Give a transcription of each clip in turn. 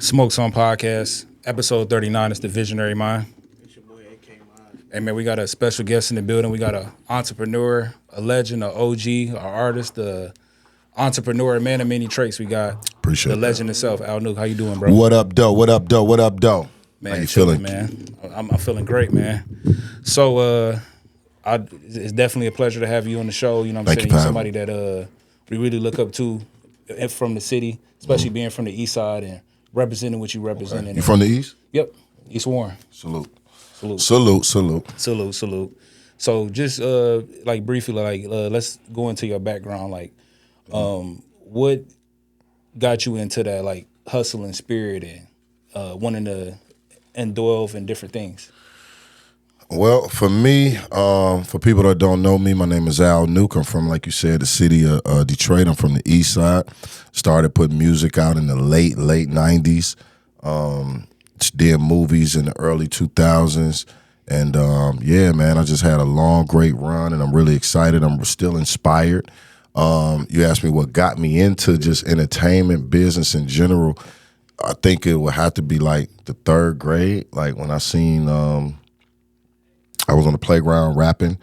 Smoke Some Podcast, episode 39. It's the Visionary Mind. It's your boy AK Mind. Hey, man, we got a special guest in the building. We got an entrepreneur, a legend, an OG, an artist, the entrepreneur, a man of many traits. We got Appreciate the legend itself, Al Nuke. How you doing, bro? What up, doe? What up, doe? What up, doe? Man, How you chilling, feeling, man? I'm feeling great, man. So, it's definitely a pleasure to have you on the show. You know what I'm Thank saying? you, You're Pam. somebody that we really look up to from the city, especially being from the east side and representing what you represent. You from the East? Yep, East Warren. Salute. Salute. Salute, salute. Salute, salute. So just like briefly, let's go into your background. Like, what got you into that like hustling spirit and wanting to indulge in different things? Well, for me, for people that don't know me, my name is Al Nuke. I'm from, like you said, the city of Detroit. I'm from the East Side. Started putting music out in the late 90s. Did movies in the early 2000s. And yeah, man, I just had a long, great run, and I'm really excited. I'm still inspired. You asked me what got me into just entertainment business in general. I think it would have to be like the third grade, like when I seen I was on the playground rapping.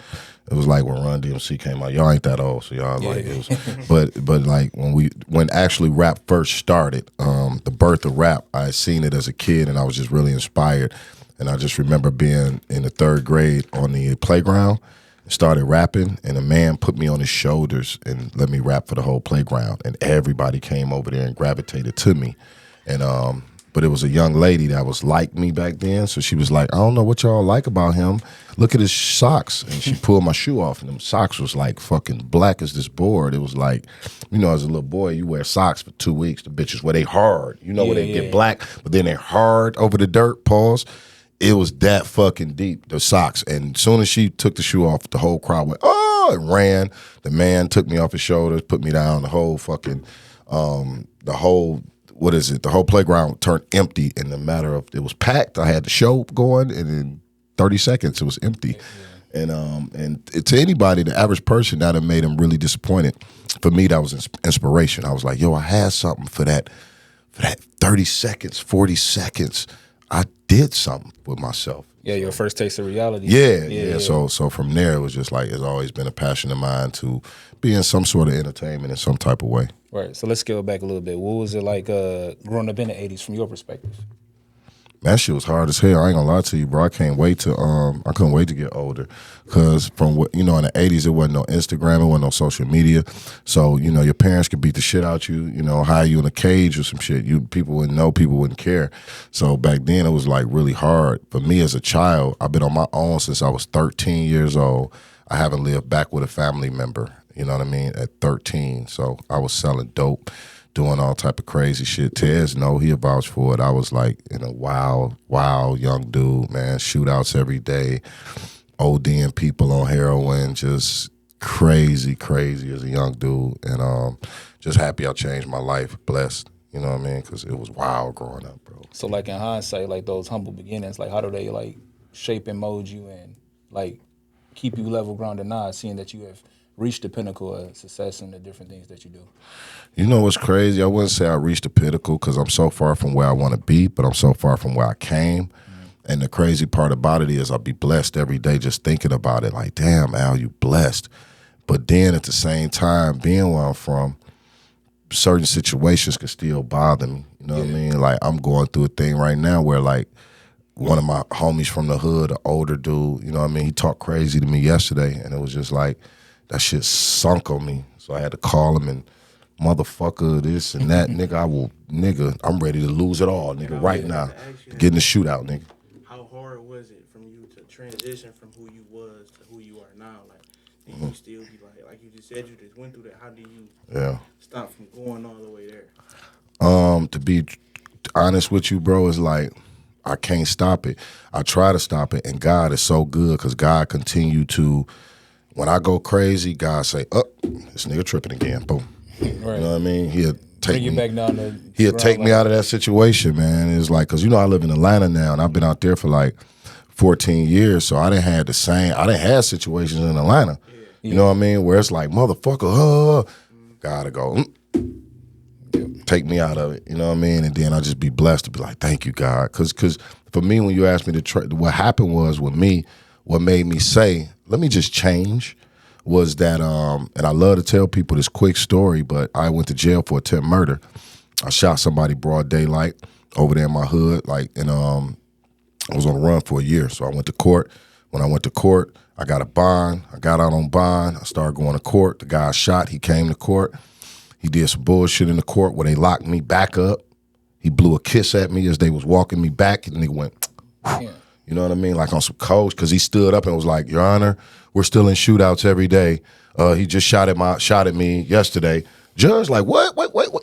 It was like when Run DMC came out. Y'all ain't that old, so y'all like it was. But like when actually rap first started, the birth of rap, I had seen it as a kid, and I was just really inspired. And I just remember being in the third grade on the playground, started rapping, and a man put me on his shoulders and let me rap for the whole playground, and everybody came over there and gravitated to me. And but it was a young lady that was like me back then, so she was like, I don't know what y'all like about him. Look at his socks. And she pulled my shoe off, and them socks was like fucking black as this board. It was like, you know, as a little boy, you wear socks for 2 weeks. The bitches, where they hard. You know, where they get black, but then they're hard over the dirt, pause. It was that fucking deep, the socks. And as soon as she took the shoe off, the whole crowd went, oh, and ran. The man took me off his shoulders, put me down. The whole fucking, the whole playground turned empty in the matter of, it was packed. I had the show going, and in 30 seconds, it was empty. And to anybody, the average person, that have made them really disappointed. For me, that was inspiration. I was like, yo, I had something for that 30 seconds, 40 seconds. I did something with myself. Yeah, your first taste of reality. Yeah. So from there, it was just like, it's always been a passion of mine to be in some sort of entertainment in some type of way. Right. So let's scale back a little bit. What was it like growing up in the 80s from your perspective? That shit was hard as hell. I ain't gonna lie to you, bro. I couldn't wait to get older, cause from what in the 80s, it wasn't no Instagram, it wasn't no social media. So your parents could beat the shit out you, hire you in a cage or some shit. People wouldn't know, people wouldn't care. So back then, it was like really hard for me as a child. I've been on my own since I was 13 years old. I haven't lived back with a family member. You know what I mean? At 13, so I was selling dope, doing all type of crazy shit. Tez, no, he vouched for it. I was like in a wild young dude, man. Shootouts every day, ODing people on heroin, just crazy as a young dude. And just happy I changed my life, blessed. You know what I mean? Because it was wild growing up, bro. So like in hindsight, like those humble beginnings, like how do they like shape and mold you and like keep you level grounded now, seeing that you have reach the pinnacle of success in the different things that you do? You know what's crazy? I wouldn't say I reached the pinnacle because I'm so far from where I want to be, but I'm so far from where I came. Mm-hmm. And the crazy part about it is I'll be blessed every day just thinking about it. Like, damn, Al, you blessed. But then at the same time, being where I'm from, certain situations can still bother me. You know what I mean? Like, I'm going through a thing right now where, like, one of my homies from the hood, an older dude, you know what I mean? He talked crazy to me yesterday, and it was just like, that shit sunk on me. So I had to call him and motherfucker this and that. Nigga, I'm ready to lose it all, nigga, right now. Get in the shootout, nigga. How hard was it from you to transition from who you was to who you are now? Like, did you still be like you just said, you just went through that. How do you stop from going all the way there? To be honest with you, bro, is like, I can't stop it. I try to stop it, and God is so good because God continue to, when I go crazy, God say, this nigga tripping again. Boom. Right. You know what I mean? He'll take me back down. He'll take me out of that situation, man. It's like, because I live in Atlanta now, and I've been out there for like 14 years, so I didn't have situations in Atlanta. You know what I mean? Where it's like, motherfucker, gotta go. take me out of it. You know what I mean? And then I just be blessed to be like, thank you, God. Because for me, when you asked me to what happened was with me, what made me say, let me just change, was that, and I love to tell people this quick story, but I went to jail for attempted murder. I shot somebody broad daylight over there in my hood, and I was on the run for a year. So I went to court. When I went to court, I got a bond. I got out on bond. I started going to court. The guy shot. He came to court. He did some bullshit in the court where they locked me back up. He blew a kiss at me as they was walking me back, and he went, yeah. You know what I mean? Like on some coach, because he stood up and was like, Your Honor, we're still in shootouts every day. He just shot at me yesterday. Judge, like, what?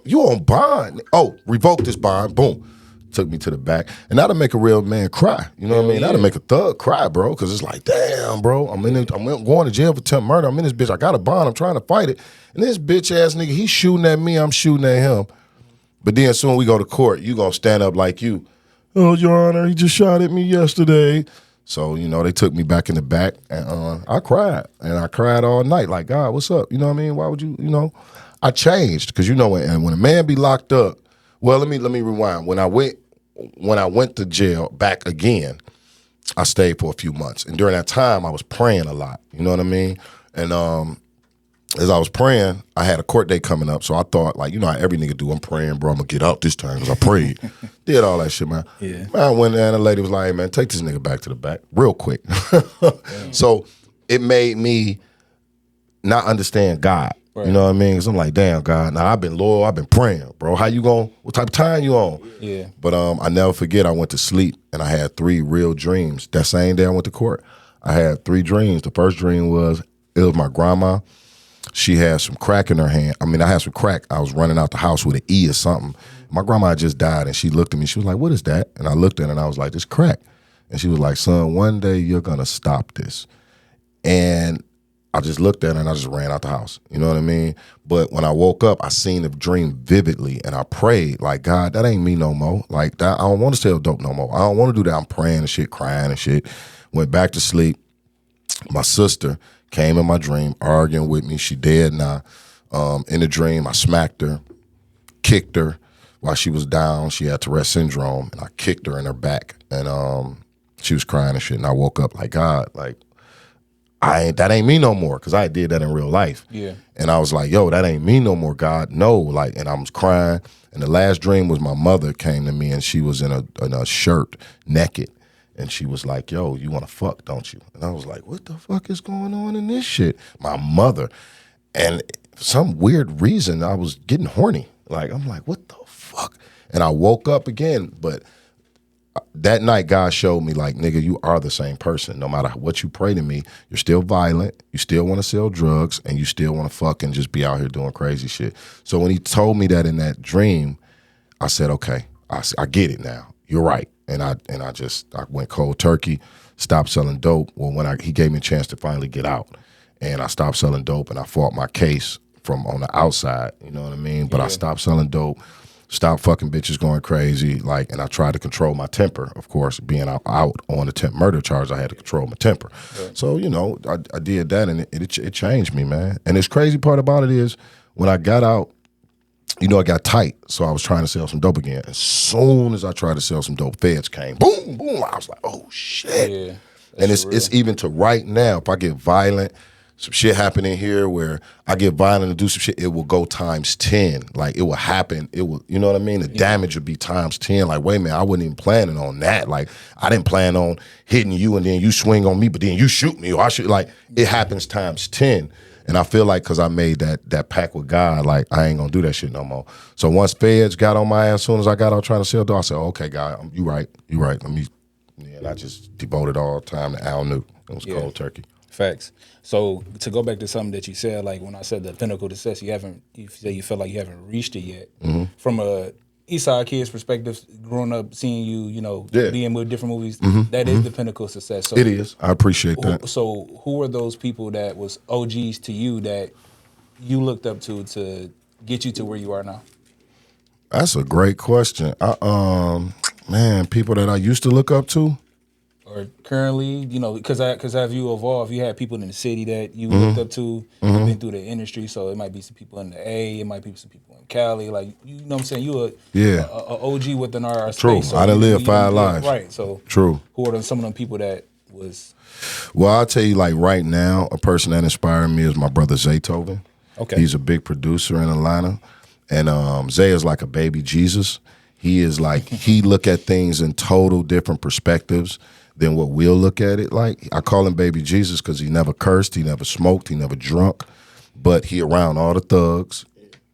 You on bond? Oh, revoke this bond. Boom. Took me to the back. And that'll make a real man cry. You know what I mean? That'll make a thug cry, bro. Because it's like, damn, bro. I'm going to jail for attempted murder. I'm in this bitch. I got a bond. I'm trying to fight it. And this bitch ass nigga, he's shooting at me. I'm shooting at him. But then soon we go to court, you gonna stand up like you. Oh, Your Honor, he just shot at me yesterday. So, they took me back in the back, and I cried. And I cried all night, like, God, what's up? You know what I mean? Why would you, I changed. Because, when a man be locked up, well, let me rewind. When I went to jail back again, I stayed for a few months. And during that time, I was praying a lot. You know what I mean? And as I was praying, I had a court date coming up. So I thought, like, how every nigga do, I'm praying, bro, I'm going to get out this time because I prayed. Did all that shit, man. Yeah. Man, I went there and the lady was like, hey, man, take this nigga back to the back real quick. So it made me not understand God. Right. You know what I mean? Because I'm like, damn, God, now I've been loyal, I've been praying, bro. How you going? What type of time you on? Yeah. But I never forget, I went to sleep and I had 3 real dreams. That same day I went to court, I had 3 dreams. The first dream was, it was my grandma. She had some crack in her hand. I mean, I had some crack. I was running out the house with an E or something. My grandma had just died, and she looked at me. She was like, what is that? And I looked at her, and I was like, this crack. And she was like, son, one day you're going to stop this. And I just looked at her, and I just ran out the house. You know what I mean? But when I woke up, I seen the dream vividly, and I prayed, like, God, that ain't me no more. Like, that, I don't want to sell dope no more. I don't want to do that. I'm praying and shit, crying and shit. Went back to sleep. My sister came in my dream, arguing with me. She dead now. In the dream, I smacked her, kicked her while she was down. She had Tourette's syndrome, and I kicked her in her back. And she was crying and shit. And I woke up like, God, like, that ain't me no more, because I did that in real life. Yeah. And I was like, yo, that ain't me no more, God. No. Like, and I was crying. And the last dream was my mother came to me, and she was in a shirt, naked. And she was like, yo, you want to fuck, don't you? And I was like, what the fuck is going on in this shit? My mother. And for some weird reason, I was getting horny. Like, I'm like, what the fuck? And I woke up again. But that night, God showed me, like, nigga, you are the same person. No matter what you pray to me, you're still violent. You still want to sell drugs. And you still want to fuck and just be out here doing crazy shit. So when he told me that in that dream, I said, okay, I get it now. You're right. And I went cold turkey, stopped selling dope. Well, he gave me a chance to finally get out, and I stopped selling dope, and I fought my case from on the outside. You know what I mean? But I stopped selling dope, stopped fucking bitches going crazy, like, and I tried to control my temper. Of course, being out on attempted murder charge, I had to control my temper. Right. So I did that, and it changed me, man. And this crazy part about it is when I got out, I got tight, so I was trying to sell some dope again. As soon as I tried to sell some dope, feds came. Boom, boom. I was like, oh, shit. Yeah, and it's even to right now, if I get violent, some shit happening here where I get violent and do some shit, it will go times 10. Like, it will happen. It will, you know what I mean? The damage would be times 10. Like, wait a minute, I wasn't even planning on that. Like, I didn't plan on hitting you and then you swing on me, but then you shoot me, or I shoot. Like, it happens times 10. And I feel like because I made that pact with God, like, I ain't going to do that shit no more. So once feds got on my ass, as soon as I got out trying to sell dope, I said, okay, God, you right. And I just devoted all the time to Al Nuke. It was cold turkey. Facts. So to go back to something that you said, like when I said the pinnacle to success, you say you feel like you haven't reached it yet. Mm-hmm. From a Eastside kid's perspective, growing up, seeing you, being with different movies, that is the pinnacle of success. So it is. I appreciate that. So who are those people that was OGs to you that you looked up to get you to where you are now? That's a great question. Man, people that I used to look up to? Or currently, you know, because as you evolve, you had people in the city that you looked up to, you've been through the industry, so it might be some people in the A, it might be some people in Cali, like, you know what I'm saying, you a OG within our True. space. So I done lived 5 lives. Right, so true. Who are some of them people that was... Well, I'll tell you, like, right now, a person that inspired me is my brother Zaytoven. Okay. He's a big producer in Atlanta, and Zay is like a baby Jesus. He is like, he look at things in total different perspectives than what we'll look at it like. I call him baby Jesus because he never cursed, he never smoked, he never drunk, but he around all the thugs.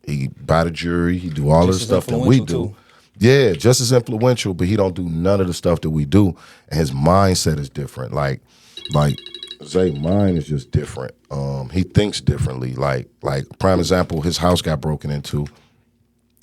He by the jury, he do all of the stuff that we do. Too. Yeah, just as influential, but he don't do none of the stuff that we do. And his mindset is different. Like Zay, mine is just different. He thinks differently. Like prime example, his house got broken into.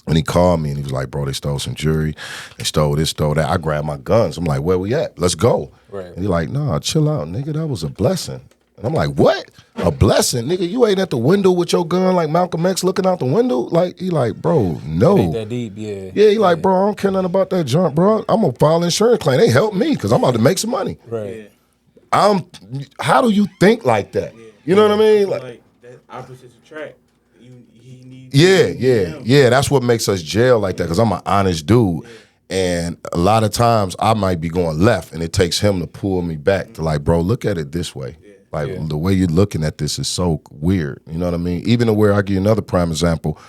And he called me and he was like, bro, they stole some jewelry. They stole this, stole that. I grabbed my guns. I'm like, where we at? Let's go. Right. And he's like, nah, chill out, nigga. That was a blessing. And I'm like, what? A blessing? Nigga, you ain't at the window with your gun like Malcolm X looking out the window? Like, he like, bro, no. It ain't that deep, yeah. Yeah, he like, bro, I don't care nothing about that junk, bro. I'm going to file an insurance claim. They help me because I'm about to make some money. Right. How do you think like that? Yeah. You know what I mean? Like that opposites attract. He needs. Yeah. That's what makes us jail like that because I'm an honest dude. Yeah. And a lot of times I might be going left and it takes him to pull me back to like, bro, look at it this way. Yeah. Like the way you're looking at this is so weird. You know what I mean? Even to where I give you another prime example.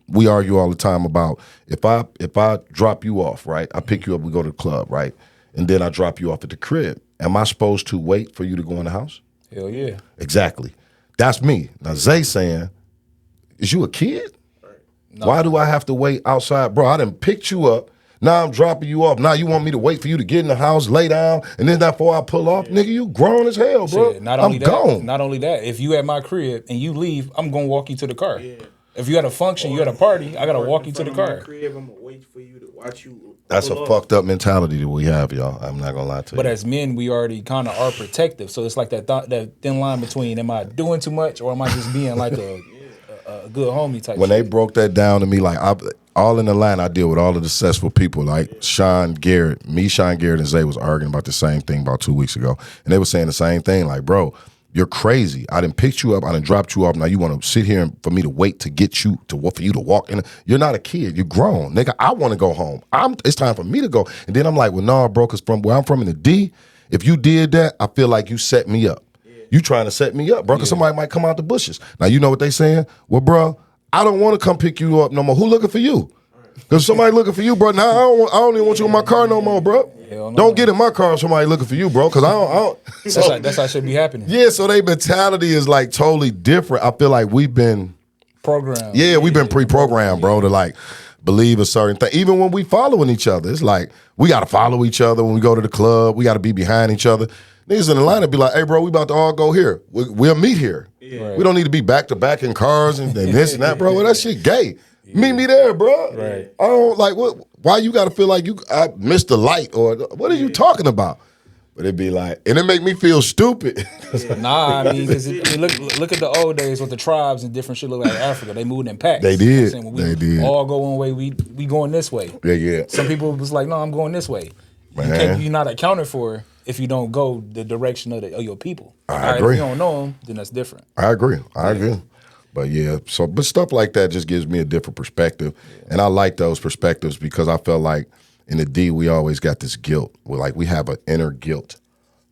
We argue all the time about if I drop you off, right? I pick you up, we go to the club, right? And then I drop you off at the crib. Am I supposed to wait for you to go in the house? Hell yeah. Exactly. That's me. Now Zay saying, is you a kid? No. Why do I have to wait outside? Bro, I done picked you up. Now I'm dropping you off. Now you want me to wait for you to get in the house, lay down, and then before I pull off? Nigga, you grown as hell, bro. Shit, I'm gone. Not only that, if you at my crib and you leave, I'm going to walk you to the car. Yeah. If you at a function, you at a party, I got to walk you to the car. Crib, I'm going to wait for you to watch you. That's a fucked up mentality that we have, y'all. I'm not going to lie to you. But as men, we already kind of are protective. So it's like that thin line between am I doing too much or am I just being like a good homie type When shit. They broke that down to me, like all in the line, I deal with all of the successful people. Like Sean Garrett, and Zay was arguing about the same thing about 2 weeks ago. And they were saying the same thing, like, bro, you're crazy. I done picked you up, I done dropped you off. Now you want to sit here and for me to wait to get you, for you to walk in. You're not a kid, you're grown. Nigga, I want to go home. It's time for me to go. And then I'm like, well, nah, bro, because from where I'm from in the D, if you did that, I feel like you set me up. You trying to set me up, bro, because somebody might come out the bushes. Now, you know what they saying? Well, bro, I don't want to come pick you up no more. Who looking for you? Because somebody looking for you, bro. Now, I don't even want you in my car no more, bro. No. Don't get in my car if somebody looking for you, bro, because I don't. That's how it should be happening. Yeah, so their mentality is like totally different. I feel like we've been programmed. Yeah, we've been pre-programmed, bro, to like believe a certain thing. Even when we following each other, it's like we got to follow each other when we go to the club. We got to be behind each other. Niggas in the line be like, hey, bro, we about to all go here. We'll meet here. Yeah. Right. We don't need to be back-to-back in cars and this and that, bro. Well, that shit gay. Yeah. Meet me there, bro. Right. I don't like what. Why you got to feel like I missed the light or what are you talking about? But it'd be like, and it make me feel stupid. Nah, I mean, because look at the old days with the tribes and different shit. Look like Africa, they moved in packs. They did. You know they did. All go one way. We going this way. Yeah. Some people was like, no, I'm going this way. You're not accounted for if you don't go the direction of your people. I agree. If you don't know them, then that's different. I agree. But yeah, but stuff like that just gives me a different perspective. Yeah. And I like those perspectives because I felt like in the D, we always got this guilt. We have an inner guilt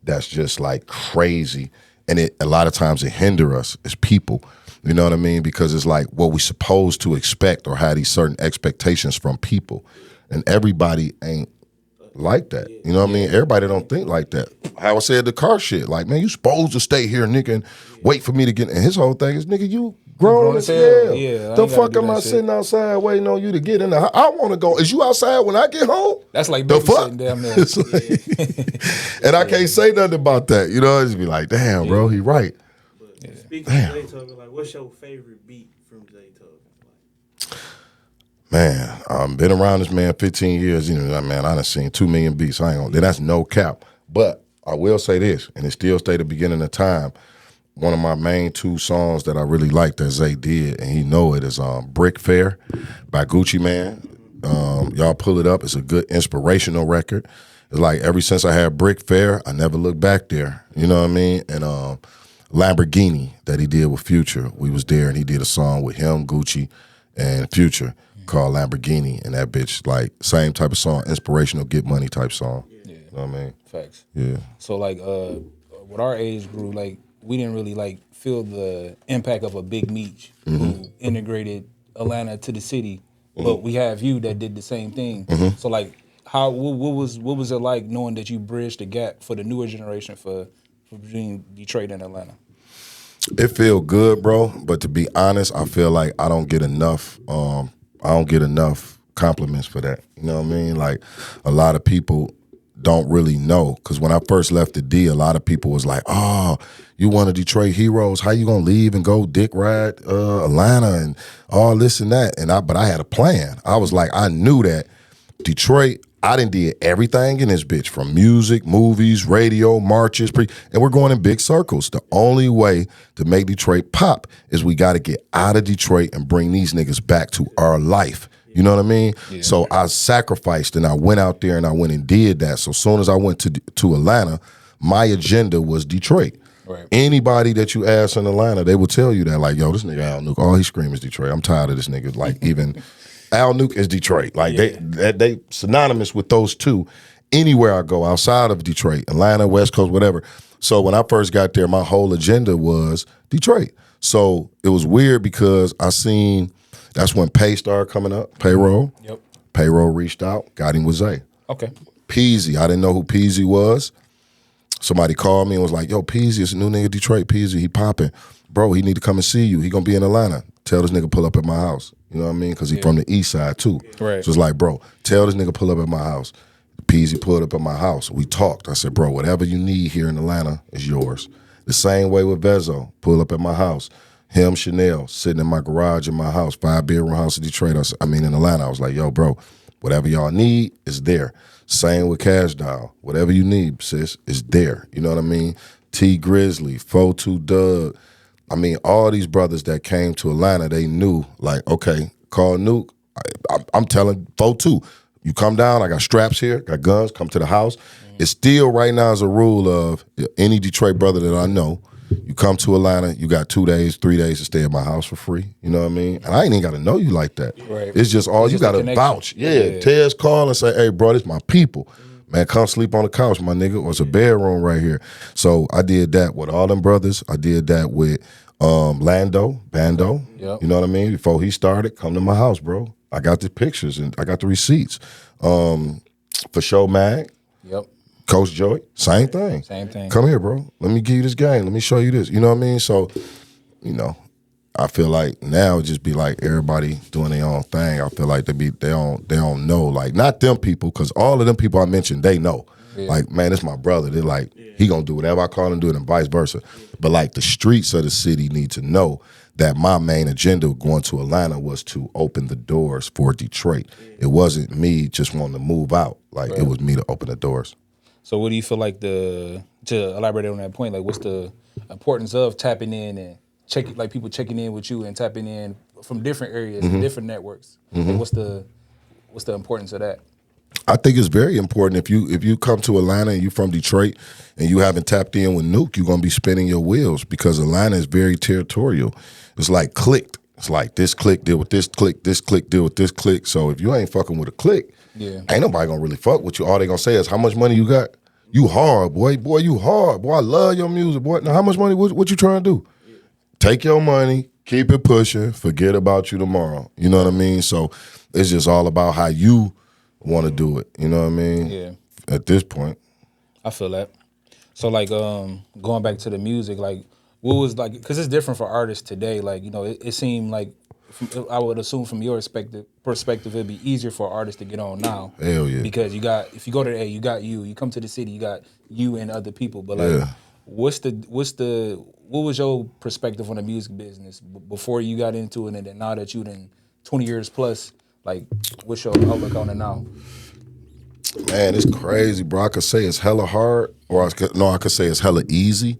that's just like crazy. And a lot of times it hinder us as people. You know what I mean? Because it's like what we supposed to expect or have these certain expectations from people. And everybody ain't like that. You know what I mean? Everybody don't think like that. How I said the car shit. Like, man, you supposed to stay here, nigga, and wait for me to get in. And his whole thing is, nigga, you grown as hell. Yeah, the fuck am I sitting outside waiting on you to get in the house? I want to go. Is you outside when I get home? That's like babysitting down there. And I can't say nothing about that. You know, I just be like, damn, bro, he right. But speaking of Zaytoven, like, what's your favorite beat from Zaytoven? Man, been around this man 15 years. You know, man, I done seen 2 million beats. That's no cap. But I will say this, and it still stay the beginning of time. One of my main 2 songs that I really like that Zay did, and he know it, is Brick Fair by Gucci Man. Y'all pull it up. It's a good inspirational record. It's like ever since I had Brick Fair, I never looked back there. You know what I mean? And Lamborghini that he did with Future, we was there and he did a song with him, Gucci, and Future called Lamborghini. And that bitch, like, same type of song, inspirational, get money type song. Yeah. You know what I mean? Facts. Yeah. So like with our age group, like we didn't really like feel the impact of a Big Meech who integrated Atlanta to the city. But we have you that did the same thing. So like what was it like knowing that you bridged the gap for the newer generation for between Detroit and Atlanta? It feel good, bro. But to be honest, I feel like I don't get enough. I don't get enough compliments for that. You know what I mean? Like a lot of people don't really know. Because when I first left the D, a lot of people was like, "Oh, you one of Detroit heroes? How you gonna leave and go dick ride Atlanta and all this and that?" But I had a plan. I was like, I knew that Detroit. I done did everything in this bitch, from music, movies, radio, marches, and we're going in big circles. The only way to make Detroit pop is we got to get out of Detroit and bring these niggas back to our life. You know what I mean? Yeah. So I sacrificed and I went out there and I went and did that. So as soon as I went to Atlanta, my agenda was Detroit. Right. Anybody that you ask in Atlanta, they will tell you that, like, yo, this nigga Al Nuke, all he screams is Detroit. I'm tired of this nigga. Like, even Al Nuke is Detroit. Like, they synonymous with those two. Anywhere I go outside of Detroit, Atlanta, West Coast, whatever. So when I first got there, my whole agenda was Detroit. So it was weird because I seen, that's when Pay started coming up, Payroll. Yep. Payroll reached out, got him with Zay. Okay. Peasy, I didn't know who Peasy was. Somebody called me and was like, yo, Peasy, it's a new nigga Detroit, Peasy, he popping. Bro, he need to come and see you. He gonna be in Atlanta. Tell this nigga pull up at my house. You know what I mean? Because he from the east side too. Right. So it's like, bro, tell this nigga pull up at my house. Peasy pulled up at my house. We talked. I said, bro, whatever you need here in Atlanta is yours. The same way with Vezo. Pull up at my house. Him, Chanel, sitting in my garage in my house, 5-bedroom house in Detroit. In Atlanta. I was like, yo, bro, whatever y'all need is there. Same with Cash Doll. Whatever you need, sis, is there. You know what I mean? T Grizzly, 4-2 Doug. I mean, all these brothers that came to Atlanta, they knew, like, okay, call Nuke. I'm telling 4-2, you come down, I got straps here, got guns, come to the house. It's still right now as a rule of any Detroit brother that I know, you come to Atlanta, you got 2 days, 3 days to stay at my house for free. You know what I mean? And I ain't even got to know you like that. Right. It's just all you got to vouch. Yeah, Tez call and say, hey, bro, this my people. Man, come sleep on the couch, my nigga. It's a bedroom right here. So I did that with all them brothers. I did that with Bando. Yep. You know what I mean? Before he started, come to my house, bro. I got the pictures and I got the receipts. For Show Mag. Yep. Coach Joey, same thing. Same thing. Come here, bro. Let me give you this game. Let me show you this. You know what I mean? So, you know, I feel like now it just be like everybody doing their own thing. I feel like they don't know. Like, not them people, because all of them people I mentioned, they know. Yeah. Like, man, it's my brother. They're like, he gonna do whatever I call him to do it, and vice versa. But like, the streets of the city need to know that my main agenda going to Atlanta was to open the doors for Detroit. It wasn't me just wanting to move out. Like, it was me to open the doors. So what do you feel like to elaborate on that point, like what's the importance of tapping in and like people checking in with you and tapping in from different areas, different networks? Like what's the importance of that? I think it's very important. If you come to Atlanta and you from Detroit and you haven't tapped in with Nuke, you're gonna be spinning your wheels, because Atlanta is very territorial. It's like clicked. It's like this click deal with this click deal with this click. So if you ain't fucking with a click, ain't nobody gonna really fuck with you. All they gonna say is, how much money you got? You hard, boy. Boy, you hard. Boy, I love your music, boy. Now, how much money? What you trying to do? Take your money, keep it pushing, forget about you tomorrow. You know what I mean? So it's just all about how you want to do it. You know what I mean? Yeah. At this point. I feel that. So, like, going back to the music, like, what was, like, because it's different for artists today. Like, you know, it seemed like, I would assume from your perspective, it'd be easier for artists to get on now. Hell yeah. Because if you go to the A, you got you come to the city, you got you and other people. But like, what was your perspective on the music business before you got into it, and then now that you done 20 years plus, like, what's your outlook on it now? Man, it's crazy, bro. I could say it's hella hard, or I could say it's hella easy.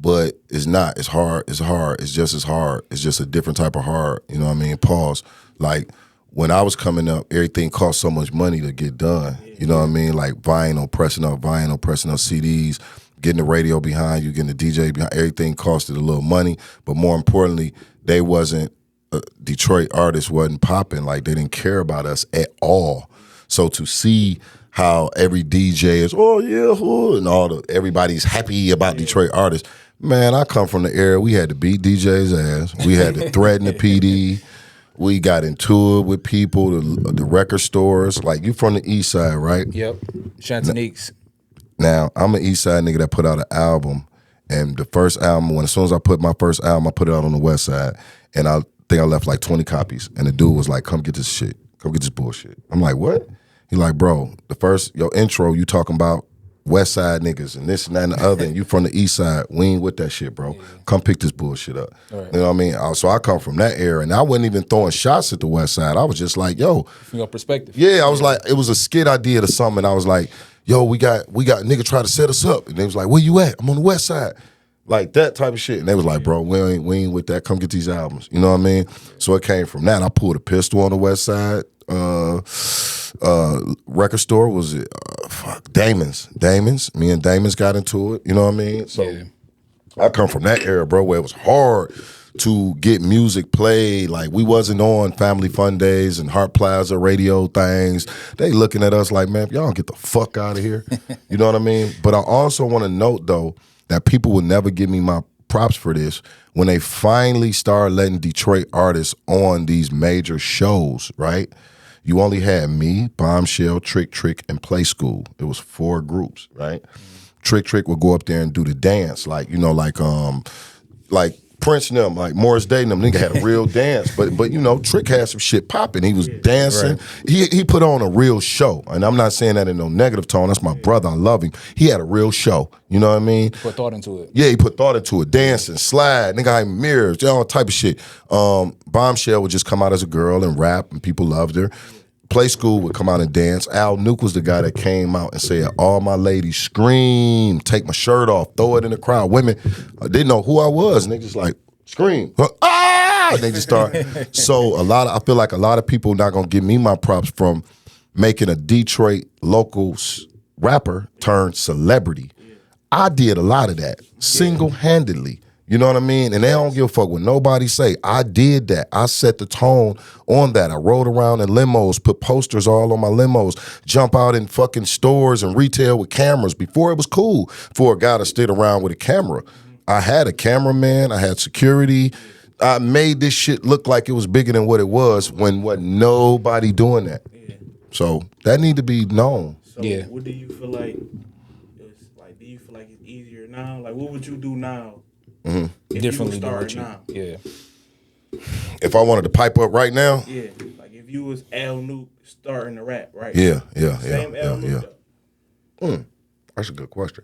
But it's not. It's hard. It's hard. It's just as hard. It's just a different type of hard. You know what I mean? Pause. Like, when I was coming up, everything cost so much money to get done. You know what I mean? Like vinyl, pressing up CDs, getting the radio behind you, getting the DJ behind. Everything costed a little money, but more importantly, they wasn't Detroit artists wasn't popping. Like they didn't care about us at all. So to see how every DJ is, oh yeah, and everybody's happy about Detroit artists. Man, I come from the era we had to beat DJ's ass. We had to threaten the PD. We got into it with people, the record stores. Like, you from the East Side, right? Yep. Chantoniques. Now, I'm an East Side nigga that put out an album, and the first album, as soon as I put my first album, I put it out on the West Side, and I think I left like 20 copies, and the dude was like, come get this shit. Come get this bullshit. I'm like, what? He like, bro, your intro, you talking about West Side niggas and this and that and the other, and you from the East Side. We ain't with that shit, bro. Come pick this bullshit up. Right. You know what I mean? So I come from that era, and I wasn't even throwing shots at the West Side. I was just like, yo. From your perspective. Yeah, I was like, it was a skit I did or something, and I was like, yo, we got a nigga try to set us up. And they was like, where you at? I'm on the West Side. Like that type of shit. And they was like, bro, we ain't with that. Come get these albums. You know what I mean? So it came from that. I pulled a pistol on the West Side. Record store was it? Damon's. Me and Damon's got into it. You know what I mean? So I come from that era, bro, where it was hard to get music played. Like, we wasn't on Family Fun Days and Hart Plaza radio things. They looking at us like, man, if y'all don't get the fuck out of here. You know what I mean? But I also want to note, though, that people will never give me my props for this. When they finally started letting Detroit artists on these major shows, right? You only had me, Bombshell, Trick, and Play School. It was 4 groups, right? Trick would go up there and do the dance, like Prince and them, like Morris Day and them, nigga had a real dance. But you know, Trick had some shit popping. He was dancing. Right. He put on a real show. And I'm not saying that in no negative tone. That's my brother. I love him. He had a real show. You know what I mean? Put thought into it. Yeah, he put thought into it. Dancing, slide, nigga had mirrors, all type of shit. Bombshell would just come out as a girl and rap, and people loved her. Play School would come out and dance. Al Nuke was the guy that came out and said, all my ladies scream, take my shirt off, throw it in the crowd. Women didn't know who I was, and they just like, scream. Ah! And they just start. So I feel like a lot of people not gonna give me my props from making a Detroit local rapper turn celebrity. I did a lot of that single-handedly. You know what I mean? And they don't give a fuck what nobody say. I did that. I set the tone on that. I rode around in limos, put posters all on my limos, jump out in fucking stores and retail with cameras before it was cool for a guy to sit around with a camera. I had a cameraman. I had security. I made this shit look like it was bigger than what it was when wasn't nobody doing that. Yeah. So that need to be known. So what do you feel like do you feel like it's easier now? Like, what would you do now? Mm-hmm. If differently you than now. Yeah. If I wanted to pipe up right now? Yeah. Like if you was Al Nuke starting to rap, right? Yeah. Same Al Nuke. That's a good question.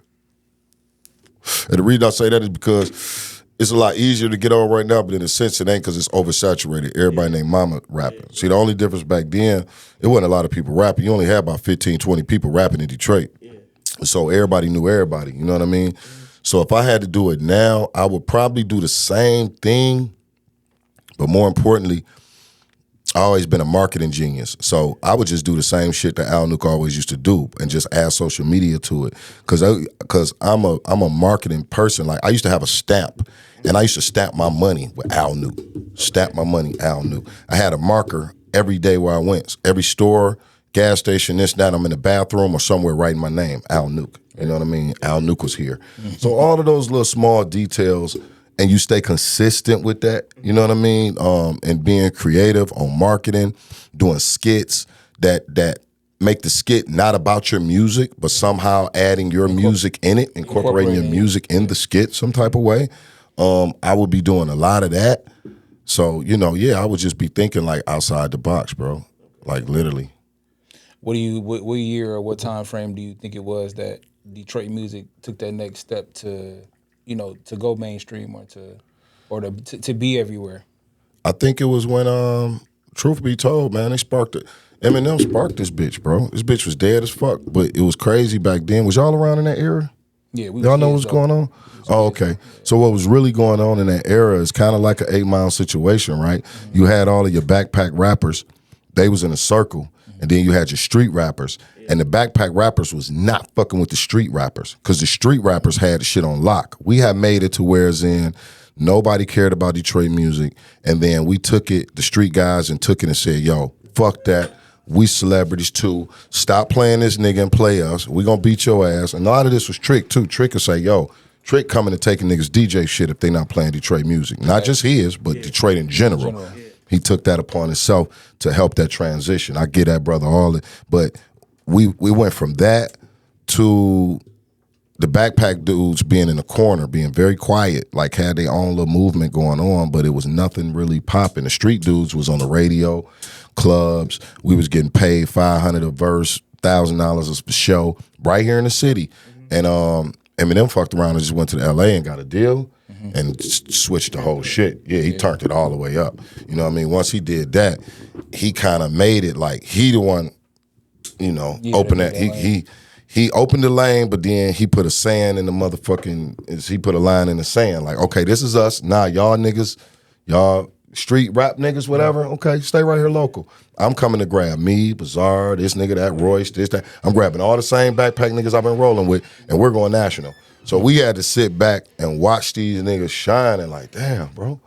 And the reason I say that is because it's a lot easier to get on right now, but in a sense it ain't, because it's oversaturated. Everybody named Mama rapping. Yeah. See, the only difference back then, it wasn't a lot of people rapping. You only had about 15, 20 people rapping in Detroit. Yeah. So everybody knew everybody, you know what I mean? So if I had to do it now, I would probably do the same thing, but more importantly, I always been a marketing genius. So I would just do the same shit that Al Nuke always used to do and just add social media to it. Cause I'm a marketing person. Like, I used to have a stamp, and I used to stamp my money with Al Nuke. Stamp my money, Al Nuke. I had a marker every day where I went. Every store, gas station, this, that, I'm in the bathroom or somewhere writing my name, Al Nuke. You know what I mean? Al Nuke was here. So all of those little small details, and you stay consistent with that, you know what I mean? And being creative on marketing, doing skits that make the skit not about your music, but somehow adding your music in it, incorporating your music in the skit some type of way. I would be doing a lot of that. So, you know, I would just be thinking like outside the box, bro. Like literally. What year or what time frame do you think it was that Detroit music took that next step to, you know, to go mainstream or to be everywhere? I think it was when, truth be told, man, Eminem sparked this bitch, bro. This bitch was dead as fuck, but it was crazy back then. Was y'all around in that era? Yeah, y'all know what's going on? Oh, okay. So what was really going on in that era is kind of like an 8 Mile situation, right? Mm-hmm. You had all of your backpack rappers they was in a circle, and then you had your street rappers, and the backpack rappers was not fucking with the street rappers because the street rappers had the shit on lock. We had made it to where it's in nobody cared about Detroit music, and then we took it, the street guys, and took it and said, yo, fuck that. We celebrities too. Stop playing this nigga and play us. We gonna beat your ass. And a lot of this was Trick too. Trick would say, yo, Trick coming and taking niggas DJ shit if they not playing Detroit music. Not just his, but Detroit in general. He took that upon himself to help that transition. I get that, brother, all it. But we went from that to the backpack dudes being in the corner, being very quiet, like had their own little movement going on, but it was nothing really popping. The street dudes was on the radio, clubs. We was getting paid $500 a verse, $1,000 a show right here in the city. And Eminem fucked around and just went to the LA and got a deal and switched the whole shit. Yeah, he turned it all the way up. You know what I mean? Once he did that, he kind of made it like he the one, you know, open that. He opened the lane, but then he put a sand in the motherfucking, he put a line in the sand. Like, okay, this is us. Nah, y'all niggas, y'all street rap niggas, whatever. Okay, stay right here local. I'm coming to grab me, Bizarre, this nigga, that, Royce, this, that. I'm grabbing all the same backpack niggas I've been rolling with, and we're going national. So we had to sit back and watch these niggas shine and like, damn, bro,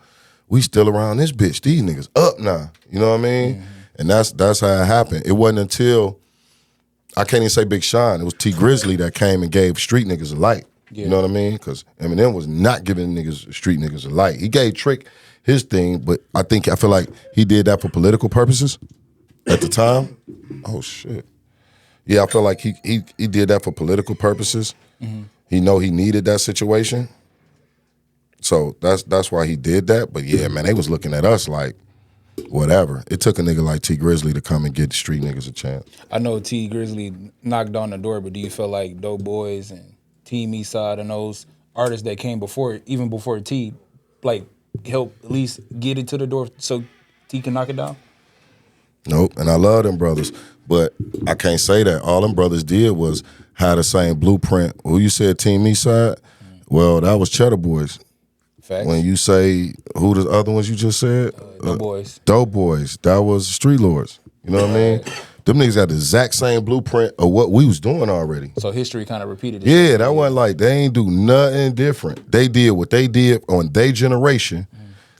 we still around this bitch. These niggas up now. You know what I mean? And that's how it happened. It wasn't until, I can't even say Big Sean, it was T Grizzly that came and gave street niggas a light. You know what I mean? Because Eminem was not giving street niggas a light. He gave Trick his thing, but I feel like he did that for political purposes at the time. Oh shit. Yeah, I feel like he did that for political purposes. He know he needed that situation. So that's why he did that. But yeah, man, they was looking at us like, whatever. It took a nigga like T Grizzly to come and get the street niggas a chance. I know T Grizzly knocked on the door, but do you feel like Dope Boys and Team Eastside and those artists that came before, even before T, like help at least get it to the door so T can knock it down? Nope, and I love them brothers, but I can't say that. All them brothers did was have the same blueprint. Who you said Team Eastside? Well, that was Cheddar Boys. Facts. When you say, who the other ones you just said? Dope Boys. Dope Boys. That was Street Lords. You know what I mean? Them niggas got the exact same blueprint of what we was doing already. So history kind of repeated itself. Yeah, that wasn't like, they ain't do nothing different. They did what they did on their generation,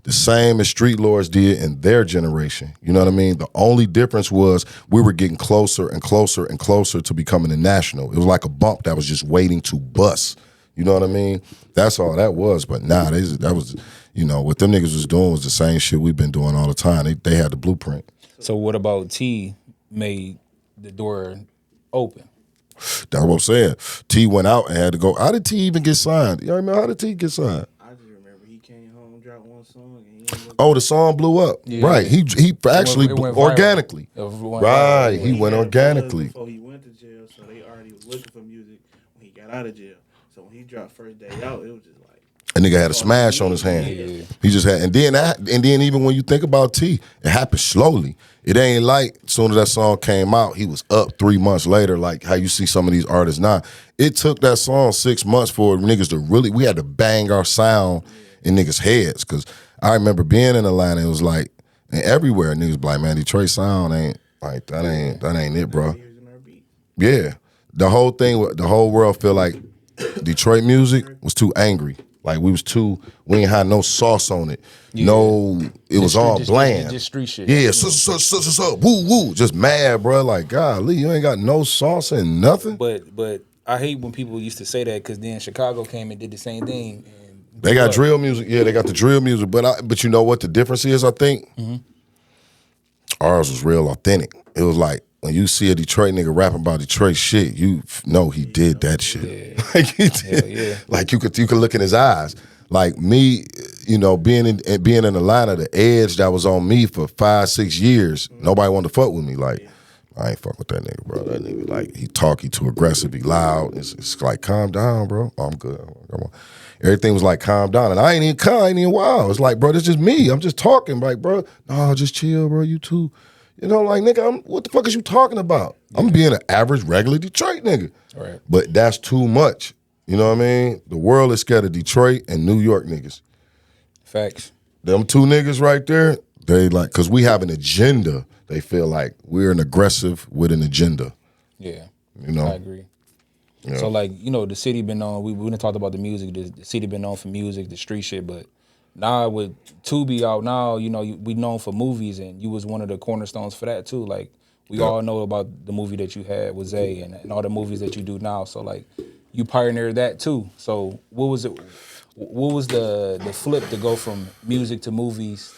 the same as Street Lords did in their generation. You know what I mean? The only difference was we were getting closer and closer and closer to becoming a national. It was like a bump that was just waiting to bust. You know what I mean? That's all that was. But nah, that was, you know, what them niggas was doing was the same shit we've been doing all the time. They had the blueprint. So what about T made the door open? That's what I'm saying. T went out and had to go. How did T even get signed? You remember how did T get signed? I just remember he came home, dropped one song, and the song blew up. Yeah. Right. He actually it went organically. Right. He went organically. Before he went to jail, so they already was looking for music when he got out of jail. So when he dropped first day out, it was just like a nigga had a smash on his hand. Yeah. He just had, and then even when you think about T, it happened slowly. It ain't like as soon as that song came out, he was up 3 months later, like how you see some of these artists now. It took that song 6 months for niggas to really, we had to bang our sound in niggas' heads. Cause I remember being in Atlanta, it was like, and everywhere niggas be like, man, Detroit sound ain't like that ain't it, bro. Yeah. The whole thing, the whole world feel like Detroit music was too angry. Like we ain't had no sauce on it. Yeah. No, it was all bland. Just street shit. Yeah, woo woo, just mad, bro. Like, golly, you ain't got no sauce and nothing. But I hate when people used to say that because then Chicago came and did the same thing. And they got drill music. Yeah, they got the drill music. But you know what the difference is? I think ours was real authentic. It was like, when you see a Detroit nigga rapping about Detroit shit, you know he did that shit. Yeah. Like he did. Yeah. Like you could look in his eyes. Like me, you know, being in Atlanta, the edge that was on me for 5-6 years, nobody wanted to fuck with me. Like, I ain't fuck with that nigga, bro. That nigga, like, he too aggressive, he loud. It's like, calm down, bro. Oh, I'm good. Come on. Everything was like, calm down. And I ain't even wild. It's like, bro, this just me. I'm just talking. Like, bro, no, just chill, bro. You too. You know, like, nigga, what the fuck is you talking about? Yeah. I'm being an average, regular Detroit nigga. Right. But that's too much. You know what I mean? The world is scared of Detroit and New York niggas. Facts. Them two niggas right there, They like, because we have an agenda. They feel like we're an aggressive with an agenda. Yeah. You know? I agree. Yeah. So like, you know, the city been known, we didn't talk about the music, the city been known for music, the street shit, but now with Tubi out now, you know, we known for movies, and you was one of the cornerstones for that too. Like, we all know about the movie that you had with Zay and all the movies that you do now. So like, you pioneered that too. So what was it? What was the flip to go from music to movies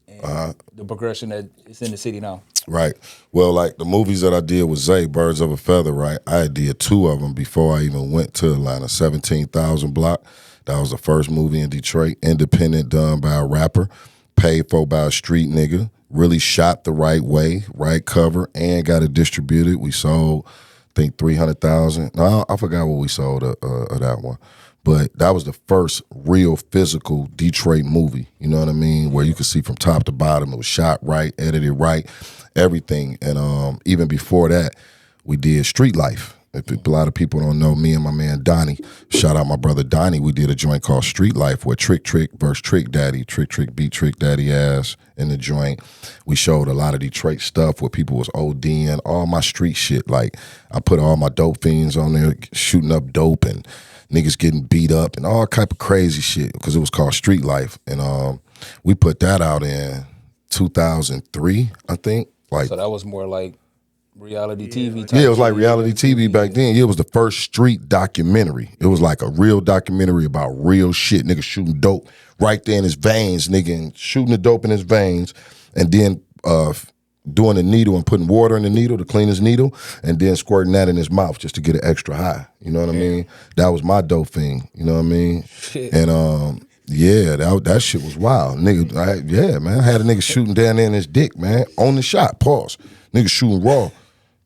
and the progression that is in the city now? Right. Well, like the movies that I did with Zay, Birds of a Feather, right? I did 2 of them before I even went to Atlanta. 17,000 Block. That was the first movie in Detroit, independent, done by a rapper, paid for by a street nigga, really shot the right way, right cover, and got it distributed. We sold, I think, 300,000. No, I forgot what we sold of that one. But that was the first real physical Detroit movie, you know what I mean, where you could see from top to bottom. It was shot right, edited right, everything. And even before that, we did Street Life. If a lot of people don't know, me and my man Donnie, shout out my brother Donnie, we did a joint called Street Life where Trick versus Trick Daddy. Trick beat Trick Daddy ass in the joint. We showed a lot of Detroit stuff where people was ODing, all my street shit. Like, I put all my dope fiends on there shooting up dope and niggas getting beat up and all type of crazy shit because it was called Street Life. And we put that out in 2003, I think. Like, So that was more like reality TV type. yeah, it was like reality TV back then. It was the first street documentary. It was like a real documentary about real shit. Nigga shooting dope right there in his veins, nigga, and shooting the dope in his veins, and then doing the needle and putting water in the needle to clean his needle, and then squirting that in his mouth just to get it extra high. You know what I mean? That was my dope thing. You know what I mean? Shit. And yeah, that shit was wild, nigga. Yeah, man, I had a nigga shooting down there in his dick, man, on the shot. Pause. Nigga shooting raw.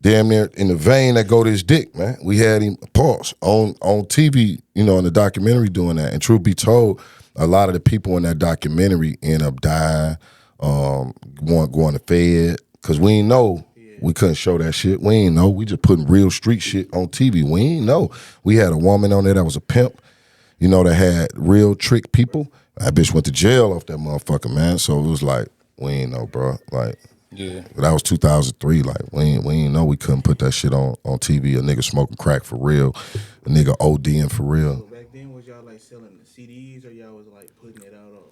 Damn near in the vein that go to his dick, man. We had him, pause, on TV, you know, in the documentary doing that. And truth be told, a lot of the people in that documentary end up dying, going to Fed, because we ain't know. We couldn't show that shit. We ain't know. We just putting real street shit on TV. We ain't know. We had a woman on there that was a pimp, you know, that had real trick people. That bitch went to jail off that motherfucker, man. So it was like, we ain't know, bro. Like, Yeah. that was 2003. Like, we ain't know we couldn't put that shit on TV. A nigga smoking crack for real. A nigga ODing for real. So back then, was y'all like selling the CDs or y'all was like putting it out on?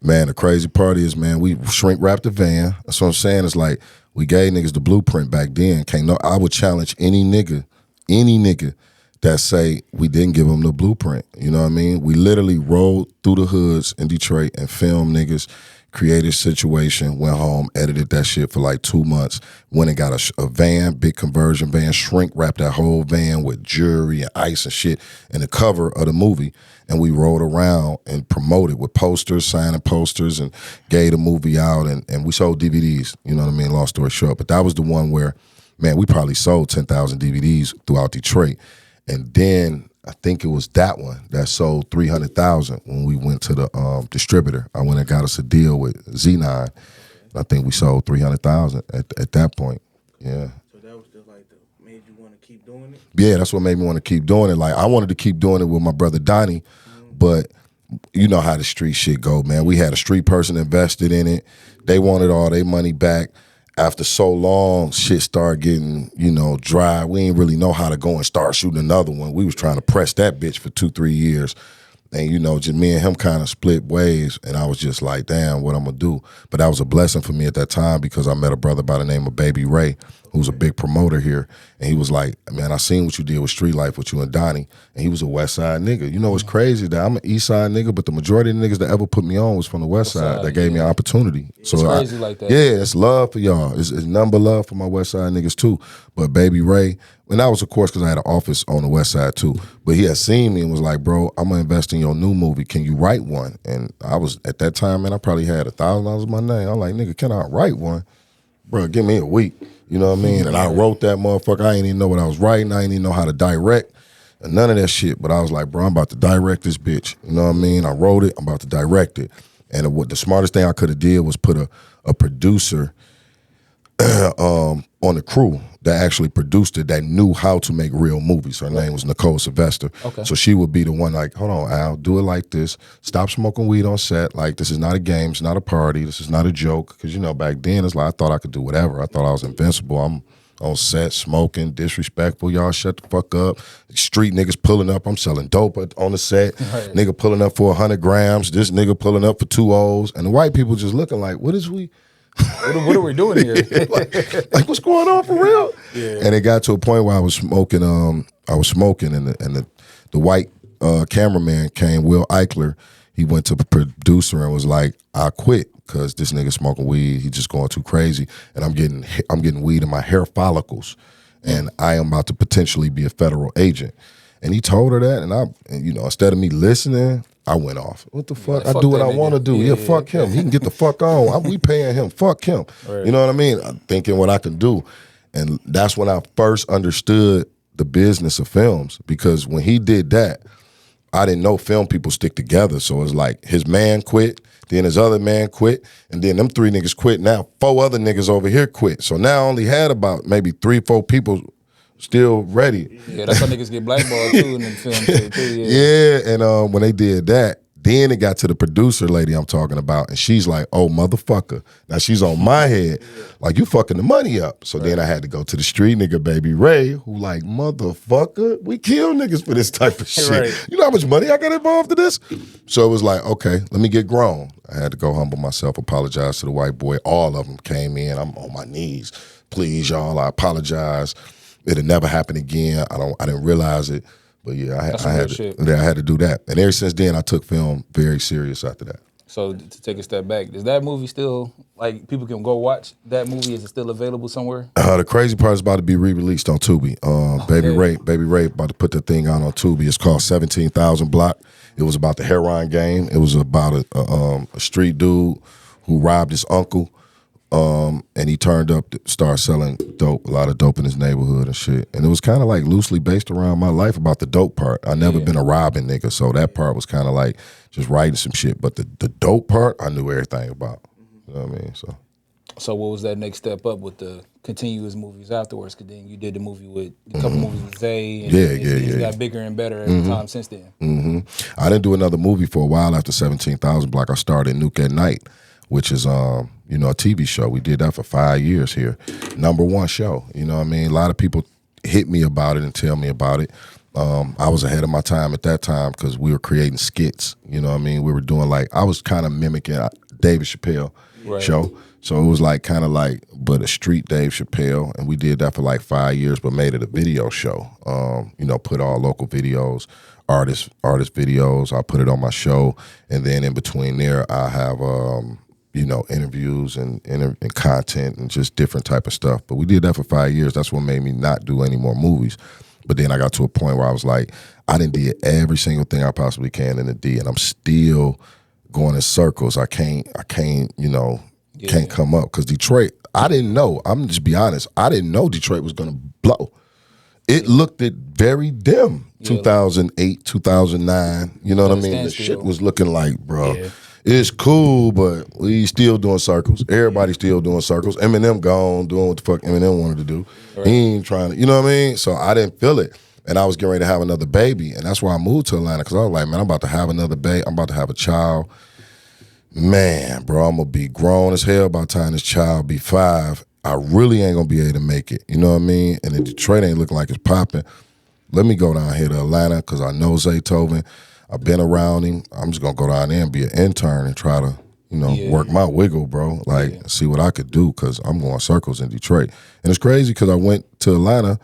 Man, the crazy part is, man, we shrink wrapped the van. That's what I'm saying. It's like we gave niggas the blueprint back then. I would challenge any nigga that say we didn't give them the blueprint. You know what I mean? We literally rolled through the hoods in Detroit and filmed niggas, created a situation, went home, edited that shit for like 2 months, went and got a van, big conversion van, shrink wrapped that whole van with jewelry and ice and shit and the cover of the movie. And we rode around and promoted with posters, signing posters, and gave the movie out, and we sold DVDs, you know what I mean, long story short. But that was the one where, man, we probably sold 10,000 DVDs throughout Detroit. And then I think it was that one that sold 300,000 when we went to the distributor. I went and got us a deal with Z9. I think we sold 300,000 at that point. Yeah. So that was just like made you want to keep doing it? Yeah, that's what made me want to keep doing it. Like, I wanted to keep doing it with my brother Donnie, but you know how the street shit go, man. We had a street person invested in it. They wanted all their money back. After so long, shit started getting, you know, dry. We ain't really know how to go and start shooting another one. We was trying to press that bitch for 2-3 years. And, you know, just me and him kind of split ways. And I was just like, damn, what I'm going to do? But that was a blessing for me at that time because I met a brother by the name of Baby Ray, who's a big promoter here. And he was like, man, I seen what you did with Street Life with you and Donnie. And he was a West Side nigga. You know, it's crazy that I'm an East Side nigga, but the majority of the niggas that ever put me on was from the West Side. That gave me an opportunity. It's crazy like that. Yeah, it's love for y'all. It's number love for my West Side niggas too. But Baby Ray, and that was, of course, because I had an office on the West Side too. But he had seen me and was like, bro, I'm going to invest in your new movie. Can you write one? And I was, at that time, man, I probably had $1,000 in my name. I'm like, nigga, can I write one? Bro, give me a week. You know what I mean? And I wrote that motherfucker. I ain't even know what I was writing. I ain't even know how to direct. And none of that shit. But I was like, bro, I'm about to direct this bitch. You know what I mean? I wrote it. I'm about to direct it. And what the smartest thing I could have did was put a producer on the crew that actually produced it that knew how to make real movies. Her name was Nicole Sylvester. Okay. So she would be the one like, hold on, Al, do it like this. Stop smoking weed on set. Like, this is not a game. It's not a party. This is not a joke. Because, you know, back then, it's like I thought I could do whatever. I thought I was invincible. I'm on set smoking, disrespectful. Y'all shut the fuck up. Street niggas pulling up. I'm selling dope on the set. Right. Nigga pulling up for 100 grams. This nigga pulling up for 2 O's. And the white people just looking like, what is we? What are we doing here? like what's going on for real? Yeah. And it got to a point where I was smoking. And the white cameraman came, Will Eichler. He went to the producer and was like, I quit because this nigga smoking weed. He just going too crazy, and I'm getting weed in my hair follicles, and I am about to potentially be a federal agent. And he told her that, and you know, instead of me listening, I went off. What the fuck? I do what I want to do. Yeah, fuck him. He can get the fuck on. We paying him. Fuck him. Right. You know what I mean? I'm thinking what I can do. And that's when I first understood the business of films, because when he did that, I didn't know film people stick together. So it's like his man quit, then his other man quit, and then them 3 niggas quit. Now 4 other niggas over here quit. So now I only had about maybe 3-4 people still ready. Yeah, that's how niggas get blackballed too in the film shit too. Yeah, and when they did that, then it got to the producer lady I'm talking about, and she's like, oh, motherfucker. Now she's on my head, like, you fucking the money up. So then I had to go to the street nigga, Baby Ray, who like, motherfucker, we kill niggas for this type of shit. Right. You know how much money I got involved in this? So it was like, okay, let me get grown. I had to go humble myself, apologize to the white boy. All of them came in. I'm on my knees. Please, y'all, I apologize. It'll never happen again. I didn't realize it. But yeah, I had to do that. And ever since then, I took film very serious after that. So to take a step back, is that movie still, like, people can go watch that movie? Is it still available somewhere? The crazy part is about to be re-released on Tubi. Baby Ray about to put the thing out on Tubi. It's called 17,000 Block. It was about the heroin game. It was about a street dude who robbed his uncle. And he turned up to start selling dope, a lot of dope in his neighborhood and shit. And it was kind of like loosely based around my life about the dope part. I never been a robbing nigga, so that part was kind of like just writing some shit. But the dope part, I knew everything about. You know what I mean? So what was that next step up with the continuous movies afterwards? Because then you did the movie with a couple movies with Zay. And it got bigger and better every time since then. I didn't do another movie for a while after 17,000 Block. I started Nuke At Night, which is you know, a TV show. We did that for 5 years here. #1 show. You know what I mean? A lot of people hit me about it and tell me about it. I was ahead of my time at that time because we were creating skits. You know what I mean? We were doing I was kind of mimicking David Chappelle show. So it was like kind of like, but a street Dave Chappelle. And we did that for like 5 years, but made it a video show. You know, put all local videos, artist videos. I put it on my show. And then in between there, I have, you know, interviews and content and just different type of stuff. But we did that for 5 years. That's what made me not do any more movies. But then I got to a point where I was like, I done did every single thing I possibly can in the D, and I'm still going in circles. I can't, you know, can't come up. Because Detroit, I didn't know. I'm just be honest. I didn't know Detroit was going to blow. It looked very dim, 2008, 2009. You know what I mean? The shit was looking like, bro. Yeah. It's cool, but we still doing circles. Everybody still doing circles. Eminem gone, doing what the fuck Eminem wanted to do. Right. He ain't trying to, you know what I mean? So I didn't feel it. And I was getting ready to have another baby. And that's why I moved to Atlanta, because I was like, man, I'm about to have another baby. I'm about to have a child. Man, bro, I'm going to be grown as hell by the time this child be 5. I really ain't going to be able to make it. You know what I mean? And in Detroit ain't looking like it's popping. Let me go down here to Atlanta, because I know Zaytoven. I've been around him. I'm just going to go down there and be an intern and try to, you know, work my wiggle, bro. Like, see what I could do, because I'm going circles in Detroit. And it's crazy because I went to Atlanta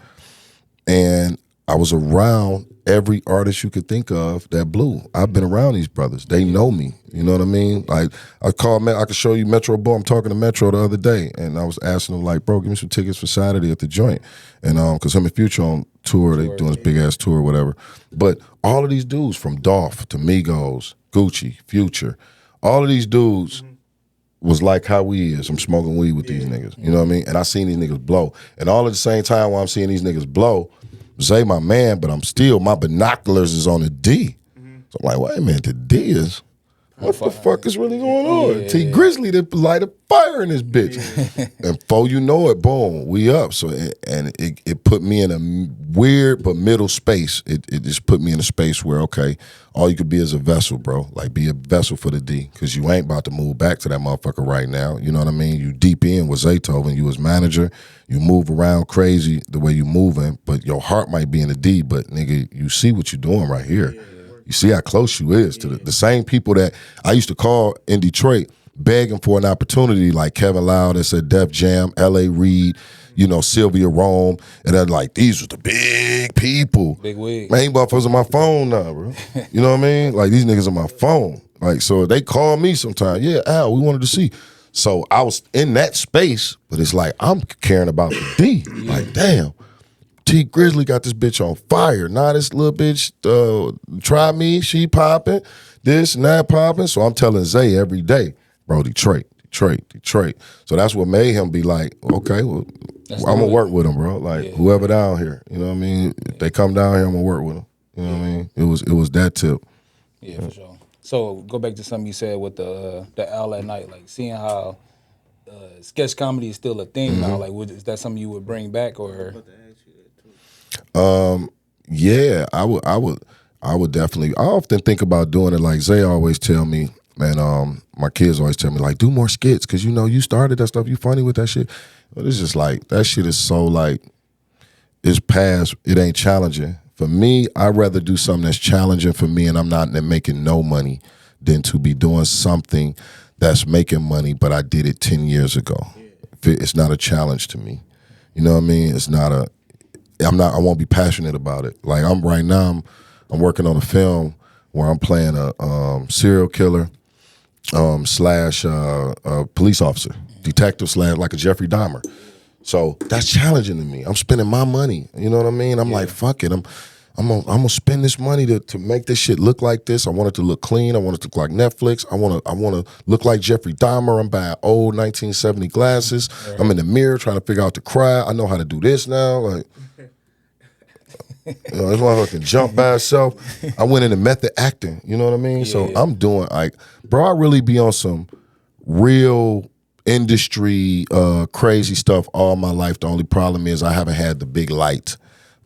and I was around every artist you could think of that blew. I've been around these brothers. They know me. You know what I mean? Like, I could show you Metro Bo. I'm talking to Metro the other day, and I was asking him, like, bro, give me some tickets for Saturday at the joint. And because him and Future on tour, they doing this big-ass tour or whatever. But all of these dudes, from Dolph to Migos, Gucci, Future, all of these dudes was like how we is. I'm smoking weed with these niggas. You know what I mean? And I seen these niggas blow. And all at the same time while I'm seeing these niggas blow, Zay my man, but I'm still, my binoculars is on the D. So I'm like, wait a minute, the D is What the fuck is really going on? Yeah. T Grizzly that light a fire in this bitch. Yeah. And before you know it, boom, we up. So it put me in a weird but middle space. It just put me in a space where, okay, all you could be is a vessel, bro. Like, be a vessel for the D, because you ain't about to move back to that motherfucker right now. You know what I mean? You deep in with Zaytoven. You was manager. You move around crazy the way you moving, but your heart might be in the D. But nigga, you see what you doing right here. Yeah. You see how close you is to the same people that I used to call in Detroit begging for an opportunity, like Kevin Loud that said Def Jam, L.A. Reid, you know, Sylvia Rome, and they're like, these was the big people. Big wig. Man, motherfuckers on my phone now, bro. You know what I mean? Like, these niggas on my phone. Like, so they call me sometimes. Yeah, Al, we wanted to see. So I was in that space, but it's like, I'm caring about the D. Like, damn. T Grizzly got this bitch on fire. Now this little bitch try me, she popping, this and that popping. So I'm telling Zay every day, bro, Detroit. So that's what made him be like, okay, well, I'm gonna work with him, bro. Like, whoever down here, you know what I mean? If they come down here, I'm gonna work with them. You know what I mean? It was that tip. Yeah, for sure. So go back to something you said with the Al at Night, like seeing how sketch comedy is still a thing now. Like, is that something you would bring back, or? Yeah, I would definitely. I often think about doing it. Like Zay always tell me, man. My kids always tell me, like, do more skits, because you know you started that stuff. You funny with that shit. But it's just like, that shit is so like, it's past. It ain't challenging for me. I'd rather do something that's challenging for me, and I'm not making no money, than to be doing something that's making money, but I did it 10 years ago. It's not a challenge to me. You know what I mean? It's not a. I won't be passionate about it. Like, I'm working on a film where I'm playing a serial killer slash police officer, detective slash like a Jeffrey Dahmer. So that's challenging to me. I'm spending my money. You know what I mean? I'm like, fuck it. I'm gonna spend this money to make this shit look like this. I want it to look clean. I want it to look like Netflix. I want to look like Jeffrey Dahmer. I'm buying old 1970 glasses. Right. I'm in the mirror trying to figure out the cry. I know how to do this now. Like, you know, this motherfucker can jump by itself. I went into method acting, you know what I mean? Yeah. So I'm doing, like, bro, I really be on some real industry crazy stuff all my life. The only problem is I haven't had the big light.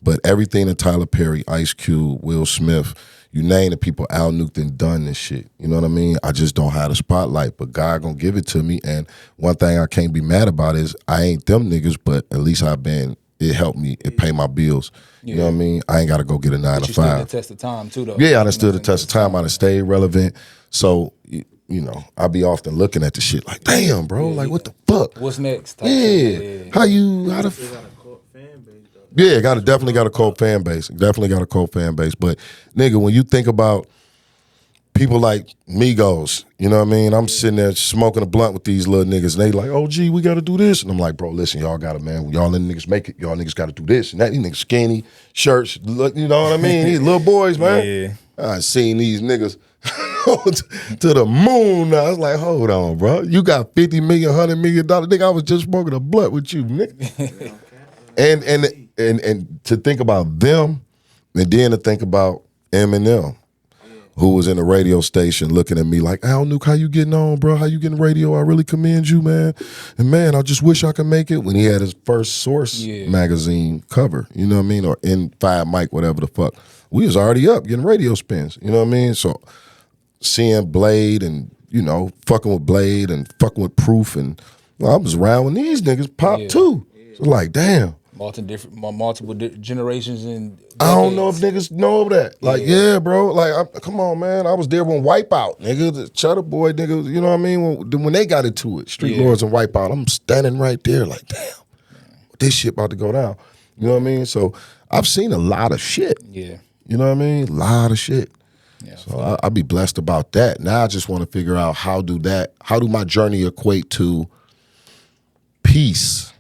But everything that Tyler Perry, Ice Cube, Will Smith, you name the people, Al Nuke done this shit. You know what I mean? I just don't have the spotlight, but God gonna give it to me. And one thing I can't be mad about is I ain't them niggas, but at least it helped me, it pay my bills. You know what I mean? I ain't got to go get a 9 to 5. You stood the test of time too, though. Yeah, I done stood the test of time. I done stayed relevant. So, you know, I be often looking at the shit like, damn, bro, like, what the fuck? What's next? Yeah. How the Yeah, definitely got a cold fan base. Definitely got a cold fan base. But nigga, when you think about people like Migos, you know what I mean? I'm sitting there smoking a blunt with these little niggas, and they like, oh, gee, we got to do this. And I'm like, bro, listen, y'all got it, man. Y'all niggas make it. Y'all niggas got to do this. And that, these niggas skinny, shirts, you know what I mean? These little boys, man. Yeah. I seen these niggas to the moon now. I was like, hold on, bro. You got $50 million, $100 million. Nigga, I was just smoking a blunt with you, nigga. And to think about them, and then to think about Eminem, who was in a radio station looking at me like, Al Nuke, how you getting on, bro? How you getting radio? I really commend you, man. And man, I just wish I could make it, when he had his first Source magazine cover, you know what I mean? Or N5 Mic, whatever the fuck. We was already up getting radio spins, you know what I mean? So seeing Blade and, you know, fucking with Blade and fucking with Proof, and I was around when these niggas popped too. So like, damn. Multiple generations and decades. I don't know if niggas know that. Like, yeah, bro. Like, come on, man. I was there when Wipeout, nigga, the Cheddar Boy, nigga. You know what I mean? When they got into it, Street Lords and Wipeout, I'm standing right there, like, damn, this shit about to go down. You know what I mean? So I've seen a lot of shit. Yeah. You know what I mean? A lot of shit. Yeah. So I'll be blessed about that. Now I just want to figure out how do my journey equate to peace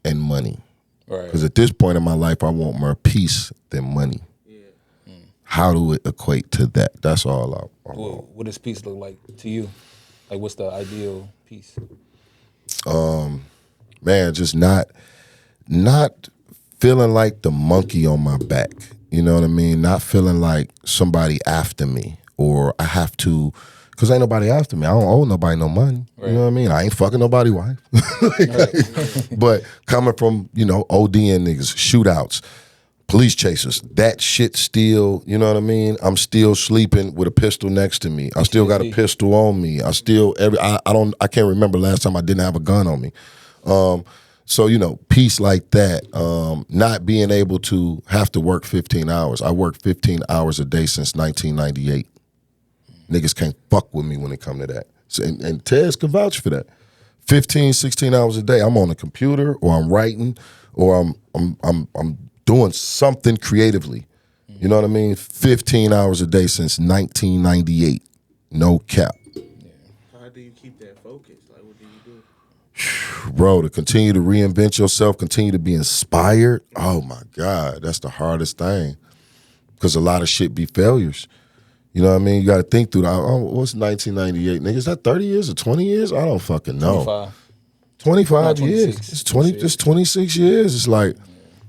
and money. Right. Because at this point in my life, I want more peace than money. Yeah. How do it equate to that? That's all I want. What does peace look like to you? Like, what's the ideal peace? Man, just not feeling like the monkey on my back. You know what I mean? Not feeling like somebody after me, or I have to Because ain't nobody after me. I don't owe nobody no money. Right. You know what I mean? I ain't fucking nobody's wife. Right. But coming from, ODing niggas, shootouts, police chasers, that shit still, you know what I mean? I'm still sleeping with a pistol next to me. I still got a pistol on me. I still, I can't remember last time I didn't have a gun on me. So, peace like that, not being able to have to work 15 hours. I worked 15 hours a day since 1998. Niggas can't fuck with me when it come to that. So, and Tez can vouch for that. 15, 16 hours a day. I'm on a computer or I'm writing or I'm doing something creatively. You know what I mean? 15 hours a day since 1998. No cap. Yeah. How do you keep that focus? Like, what do you do? Bro, to continue to reinvent yourself, continue to be inspired. Oh my God, that's the hardest thing. Because a lot of shit be failures. You know what I mean? You got to think through that. Oh, what's 1998? Nigga, is that 30 years or 20 years? I don't fucking know. 25 years. It's 26 years. It's like,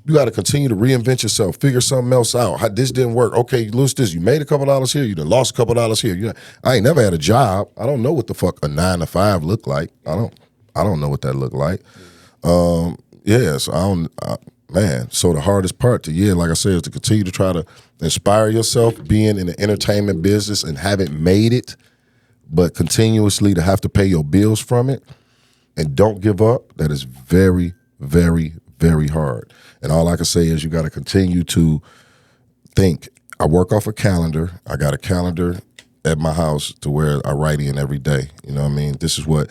you got to continue to reinvent yourself, figure something else out. This didn't work. Okay, you lose this. You made a couple dollars here. You done lost a couple dollars here. I ain't never had a job. I don't know what the fuck a 9 to 5 look like. I don't know what that look like. So so the hardest part like I said, is to continue to try to inspire yourself, being in the entertainment business and haven't made it, but continuously to have to pay your bills from it and don't give up. That is very, very, very hard. And all I can say is you got to continue to think. I work off a calendar. I got a calendar at my house to where I write in every day. You know what I mean? This is what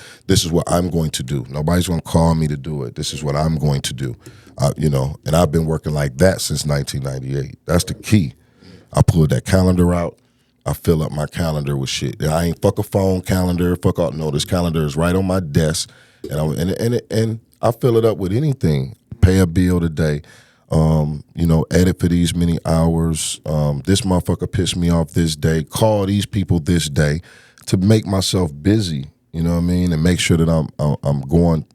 I'm going to do. Nobody's going to call me to do it. This is what I'm going to do. And I've been working like that since 1998. That's the key. I pulled that calendar out. I fill up my calendar with shit. I ain't fuck a phone calendar. Fuck all. No, this calendar is right on my desk, and I fill it up with anything. Pay a bill today. Edit for these many hours. This motherfucker pissed me off this day. Call these people this day to make myself busy. You know what I mean, and make sure that I'm going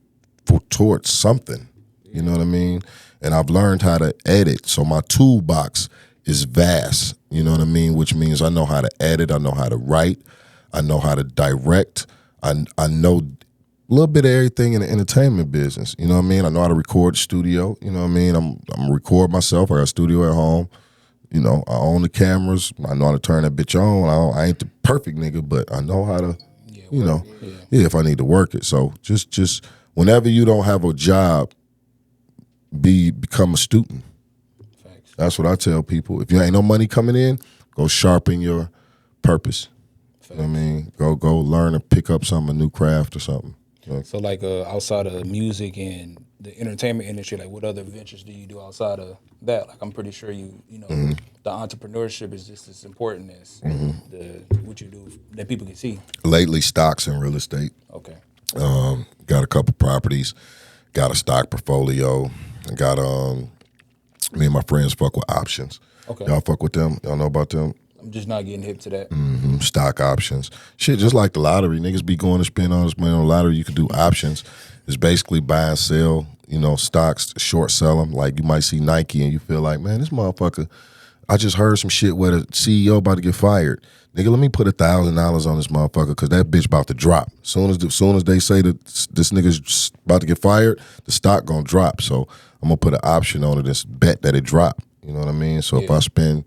towards something. You know what I mean? And I've learned how to edit. So my toolbox is vast. You know what I mean? Which means I know how to edit. I know how to write. I know how to direct. I know a little bit of everything in the entertainment business. You know what I mean? I know how to record studio. You know what I mean? I'm record myself. I got a studio at home. I own the cameras. I know how to turn that bitch on. I ain't the perfect nigga, but I know how to, if I need to work it. So just whenever you don't have a job, become a student. Thanks. That's what I tell people. If you ain't no money coming in, go sharpen your purpose. You know what I mean? Go learn and pick up a new craft or something. So like outside of music and the entertainment industry, like what other ventures do you do outside of that? Like I'm pretty sure the entrepreneurship is just as important as what you do that people can see. Lately, stocks and real estate. Okay. Got a couple properties, got a stock portfolio, got me and my friends fuck with options. Okay. Y'all fuck with them? Y'all know about them? I'm just not getting hip to that. Stock options. Shit, just like the lottery. Niggas be going to spend all this money on the lottery. You can do options. It's basically buy and sell, stocks, short sell them. Like you might see Nike and you feel like, man, this motherfucker, I just heard some shit where the CEO about to get fired. Nigga, let me put $1,000 on this motherfucker because that bitch about to drop. Soon as they say that this nigga's about to get fired, the stock gonna drop. So I'm gonna put an option on it and bet that it drop. You know what I mean? So if I spend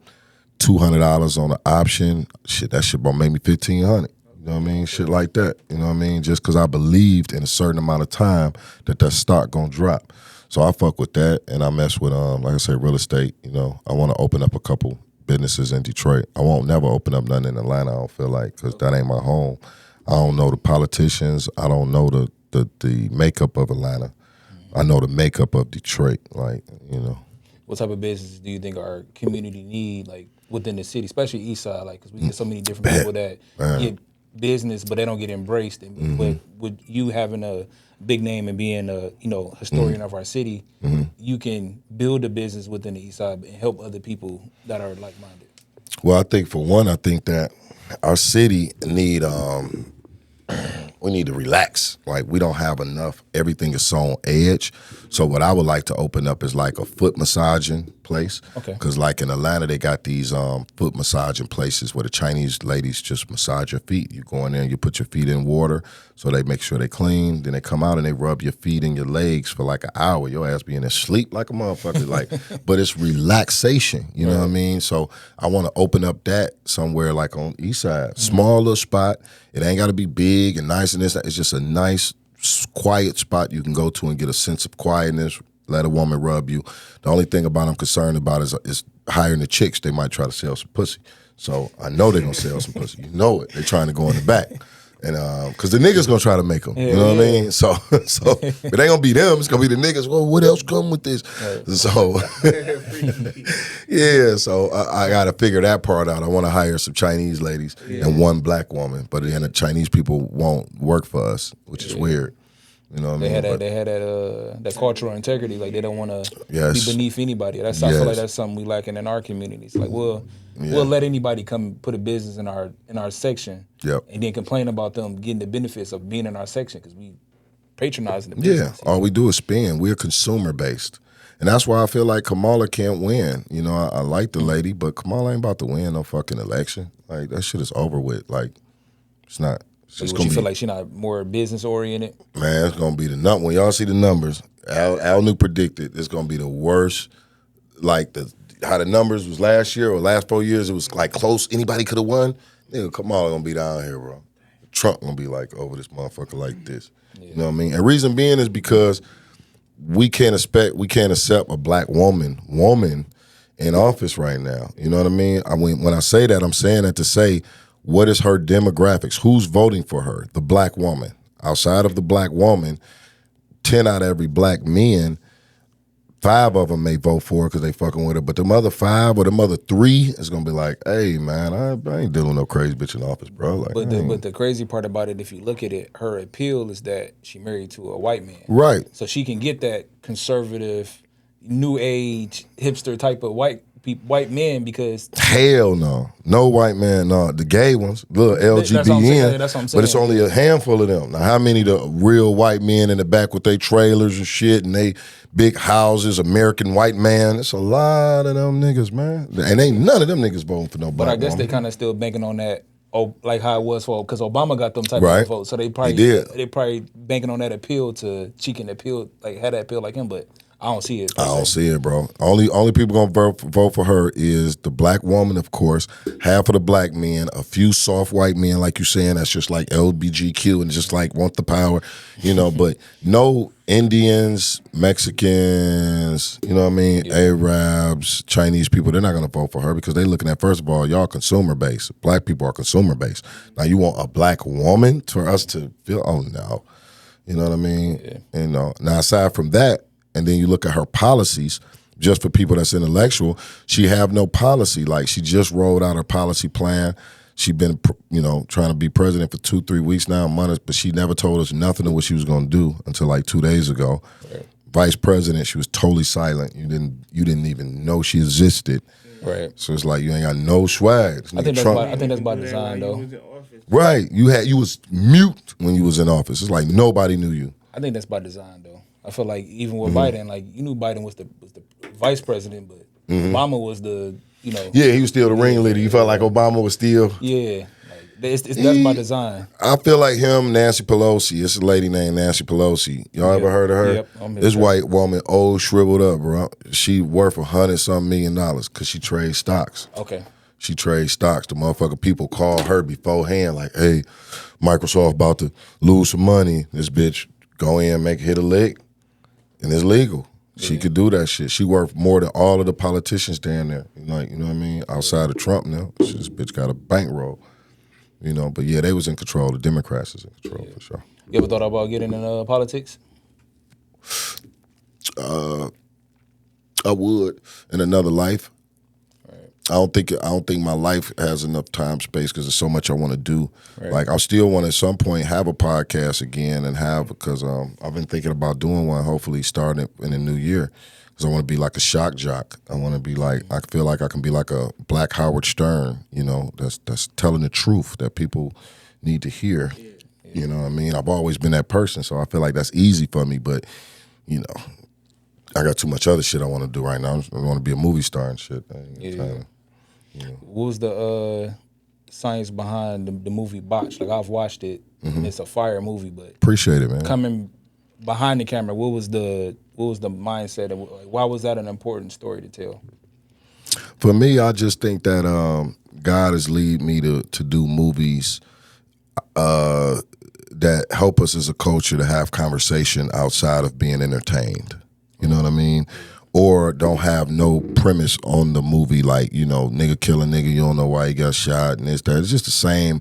$200 on the option, that shit gonna make me $1,500. You know what I mean? Shit like that. You know what I mean? Just because I believed in a certain amount of time that stock gonna drop. So I fuck with that, and I mess with like I said, real estate. I want to open up a couple businesses in Detroit. I won't never open up nothing in Atlanta. I don't feel like, because that ain't my home. I don't know the politicians. I don't know the makeup of Atlanta. I know the makeup of Detroit. What type of business do you think our community need, like within the city, especially East Side, like because we get so many different people that get business, but they don't get embraced. And with you having a big name and being a historian of our city, you can build a business within the East Side and help other people that are like minded. Well, I think for one, that our city need we need to relax. Like, we don't have enough. Everything is so on edge. So what I would like to open up is like a foot massaging place. Okay. Because like in Atlanta, they got these foot massaging places where the Chinese ladies just massage your feet. You go in there and you put your feet in water so they make sure they clean. Then they come out and they rub your feet and your legs for like an hour. Your ass be in there sleep like a motherfucker. Like, but it's relaxation. You know what I mean? So I want to open up that somewhere like on East Side. Small little spot. It ain't got to be big and nice and this. It's just a nice, quiet spot you can go to and get a sense of quietness. Let a woman rub you. The only thing about I'm concerned about is hiring the chicks. They might try to sell some pussy. So I know they're going to sell some pussy. You know it. They're trying to go in the back. And because the niggas going to try to make them. You know what I mean? So it ain't going to be them. It's going to be the niggas. Well, what else come with this? Right. So, yeah. So I got to figure that part out. I want to hire some Chinese ladies and one black woman. But then the Chinese people won't work for us, which is weird. You know what I mean? They had that cultural integrity. Like, they don't want to be beneath anybody. I feel like that's something we lacking in our communities. Like, we'll let anybody come put a business in our section, and then complain about them getting the benefits of being in our section because we patronizing the business. Yeah, all we do is spend. We're consumer based, and that's why I feel like Kamala can't win. You know, I like the lady, but Kamala ain't about to win no fucking election. Like, that shit is over with. Like, it's not. So you feel like she's not more business oriented? Man, it's gonna be the number. When y'all see the numbers, Al Nuke predicted it's gonna be the worst. Like how the numbers was last year or last 4 years, it was like close. Anybody could have won. Nigga, Kamala gonna be down here, bro. Trump gonna be like over this motherfucker like this. Yeah. You know what I mean? And reason being is because we can't accept a black woman in office right now. You know what I mean? When I say that, I'm saying that to say, what is her demographics? Who's voting for her? The black woman. Outside of the black woman, 10 out of every black men, 5 of them may vote for her because they fucking with her. But the other 5 or the other 3 is going to be like, hey, man, I ain't dealing with no crazy bitch in office, bro. Like, but the crazy part about it, if you look at it, her appeal is that she married to a white man. Right. So she can get that conservative, new age, hipster type of white men because hell no white man, no. The gay ones, little LGBTN, that's what I'm saying. But it's only a handful of them. Now, how many the real white men in the back with their trailers and shit and they big houses, American white man? It's a lot of them niggas, man. And ain't none of them niggas voting for no black But I guess woman. they kind of still banking on that. Oh, like how it was for because Obama got them type of votes, so they probably banking on that appeal to she can appeal like had that appeal like him, but. I don't see it. I don't see it, bro. Only people gonna vote for her is the black woman, of course, half of the black men, a few soft white men, like you saying, that's just like LBGQ and just like want the power, you know, but no Indians, Mexicans, you know what I mean, Arabs, Chinese people, they're not gonna vote for her because they're looking at, first of all, y'all consumer based. Black people are consumer based. Now you want a black woman for us to feel, oh no. You know what I mean? Yeah. You know. Now aside from that, and then you look at her policies, just for people that's intellectual, she have no policy. Like, she just rolled out her policy plan. She been, trying to be president for 2-3 weeks now, months, but she never told us nothing of what she was going to do until like 2 days ago. Right. Vice president, she was totally silent. You didn't even know she existed. Right. So it's like you ain't got no swag. I think that's by design, though. Right. You was mute when you was in office. It's like nobody knew you. I think that's by design, though. I feel like even with Biden, like you knew Biden was the vice president, but Obama was the Yeah, he was still the ringleader. You felt like Obama was still. Yeah, like that's by design. I feel like him, Nancy Pelosi. It's a lady named Nancy Pelosi. Y'all ever heard of her? Yep. This white woman, old, shriveled up, bro. She worth $100-something million because she trades stocks. Okay. She trades stocks. The motherfucker people call her beforehand, like, hey, Microsoft about to lose some money. This bitch go in, hit a lick. And it's legal. She could do that shit. She worth more than all of the politicians down there. Like, you know what I mean? Outside of Trump now. This bitch got a bankroll. But yeah, they was in control. The Democrats is in control for sure. You ever thought about getting in politics? I would in another life. I don't think my life has enough time, space, because there's so much I want to do. Right. Like, I still want to at some point have a podcast again because I've been thinking about doing one, hopefully starting it in the new year, because I want to be like a shock jock. I want to be like, I feel like I can be like a Black Howard Stern, that's telling the truth that people need to hear. You know what I mean? I've always been that person, so I feel like that's easy for me. But you know, I got too much other shit I want to do right now. I want to be a movie star and shit. What was the science behind the movie Botch? Like, I've watched it. And it's a fire movie, but appreciate it, man. Coming behind the camera, what was the mindset? Why was that an important story to tell? For me, I just think that God has led me to do movies that help us as a culture to have conversation outside of being entertained. You know what I mean? Or don't have no premise on the movie, like, you know, nigga kill a nigga, you don't know why he got shot and this, that. It's just the same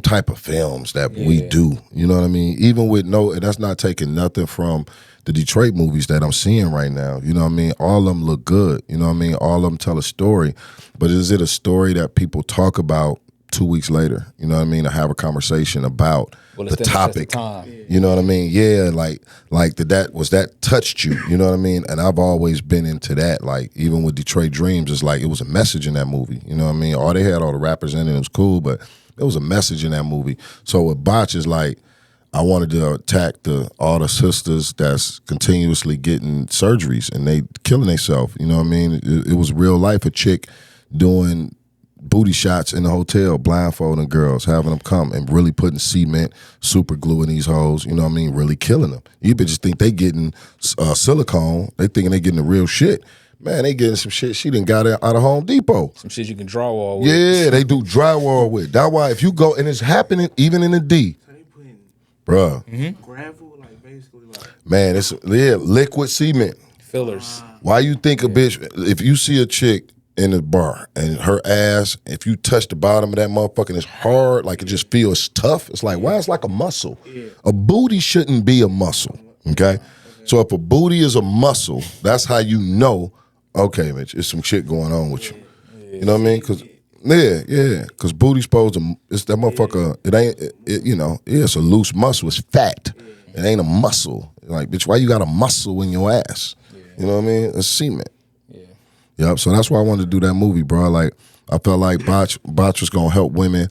type of films that we do. You know what I mean? Even with that's not taking nothing from the Detroit movies that I'm seeing right now. You know what I mean? All of them look good. You know what I mean? All of them tell a story. But is it a story that people talk about 2 weeks later? You know what I mean? To have a conversation about the topic. You know what I mean? Yeah, like that touched you. You know what I mean? And I've always been into that. Like, even with Detroit Dreams, it's like it was a message in that movie. You know what I mean? They had all the rappers in it. It was cool, but there was a message in that movie. So with Botch, is like, I wanted to attack all the sisters that's continuously getting surgeries and they killing themselves. You know what I mean? It was real life. A chick doing booty shots in the hotel, blindfolding girls, having them come and really putting cement, super glue in these hoes. You know what I mean? Really killing them. You bitches think they getting silicone. They thinking they getting the real shit. Man, they getting some shit she done got out of Home Depot. Some shit you can drywall with. Yeah, they do drywall with. That's why if you go, and it's happening even in the D. So they putting bruh. like basically like. Man, it's liquid cement. Fillers. Why you think a bitch, if you see a chick in the bar and her ass, if you touch the bottom of that motherfucker, it's hard, like it just feels tough. It's like, why it's like a muscle. Yeah. A booty shouldn't be a muscle, okay? So if a booty is a muscle, that's how you know, okay, Mitch, it's some shit going on with you. You know what I mean? Because because booty's supposed to, it's that motherfucker, it ain't, it's a loose muscle, it's fat. It ain't a muscle. Like, bitch, why you got a muscle in your ass? You know what I mean? It's cement. Yep, so that's why I wanted to do that movie, bro. Like, I felt like Botch was gonna help women,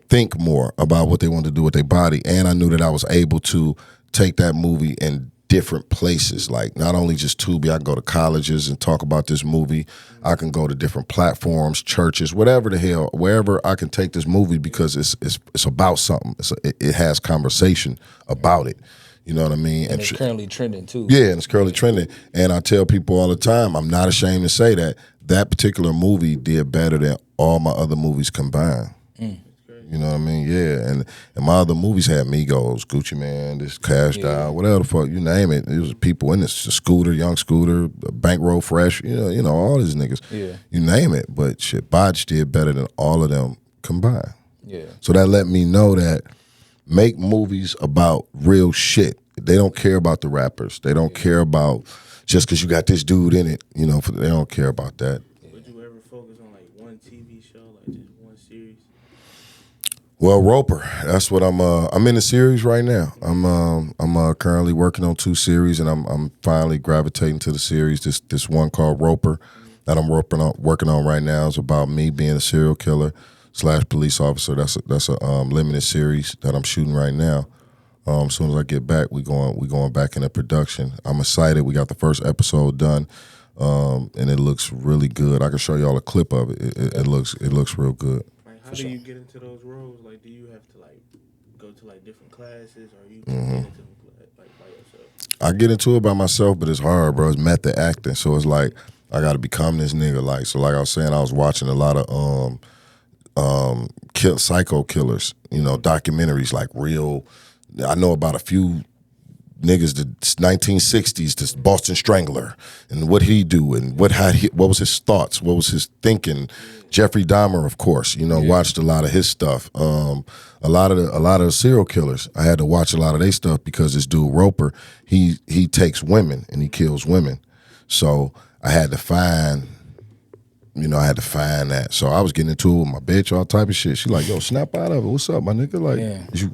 think more about what they want to do with their body. And I knew that I was able to take that movie in different places. Like, not only just Tubi, I can go to colleges and talk about this movie. I can go to different platforms, churches, whatever the hell, wherever I can take this movie, because it's about something. It has conversation about it. You know what I mean? And it's currently trending too. Yeah, and it's currently trending. And I tell people all the time, I'm not ashamed to say that particular movie did better than all my other movies combined. You know what I mean? Yeah, and my other movies had Migos, Gucci Man, this Cash Doll, whatever the fuck, you name it. It was people in this, Scooter, Young Scooter, Bankroll Fresh, you know, all these niggas. Yeah. You name it. But shit, Botch did better than all of them combined. Yeah. So that let me know that make movies about real shit. They don't care about the rappers. They don't care about just because you got this dude in it. You know, they don't care about that. Would you ever focus on like one TV show, like just one series? Well, Roper. That's what I'm in a series right now. I'm currently working on 2 series, and I'm finally gravitating to the series. This one called Roper that I'm working on right now is about me being a serial killer / police officer. That's a limited series that I'm shooting right now. As soon as I get back, we going back into production. I'm excited. We got the first episode done, and it looks really good. I can show y'all a clip of it. It looks real good. Like, how do you get into those roles? Like, do you have to like go to like different classes, or you can get into them like by yourself? I get into it by myself, but it's hard, bro. It's method acting, so it's like I got to become this nigga. Like, so like I was saying, I was watching a lot of psycho killers, documentaries, like real. I know about a few niggas, the 1960s, this Boston Strangler, and what he do, and what was his thoughts, what was his thinking. Jeffrey Dahmer, of course, watched a lot of his stuff. A lot of the serial killers, I had to watch a lot of their stuff because this dude Roper, he takes women and he kills women. So I had to find that. So I was getting into it with my bitch, all type of shit. She like, yo, snap out of it. What's up, my nigga? Like,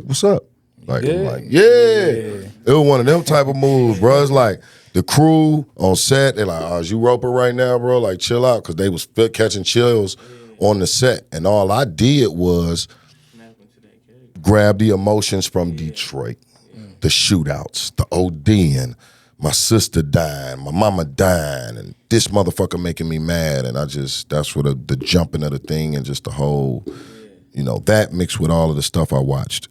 what's up? Like, I'm like, It was one of them type of moves, bro. It's like the crew on set, they're like, oh, is you Roper right now, bro? Like, chill out, because they was catching chills on the set. And all I did was, grab the emotions from Detroit, the shootouts, the ODing, my sister dying, my mama dying, and this motherfucker making me mad, and that's what the jumping of the thing and just the whole, that mixed with all of the stuff I watched,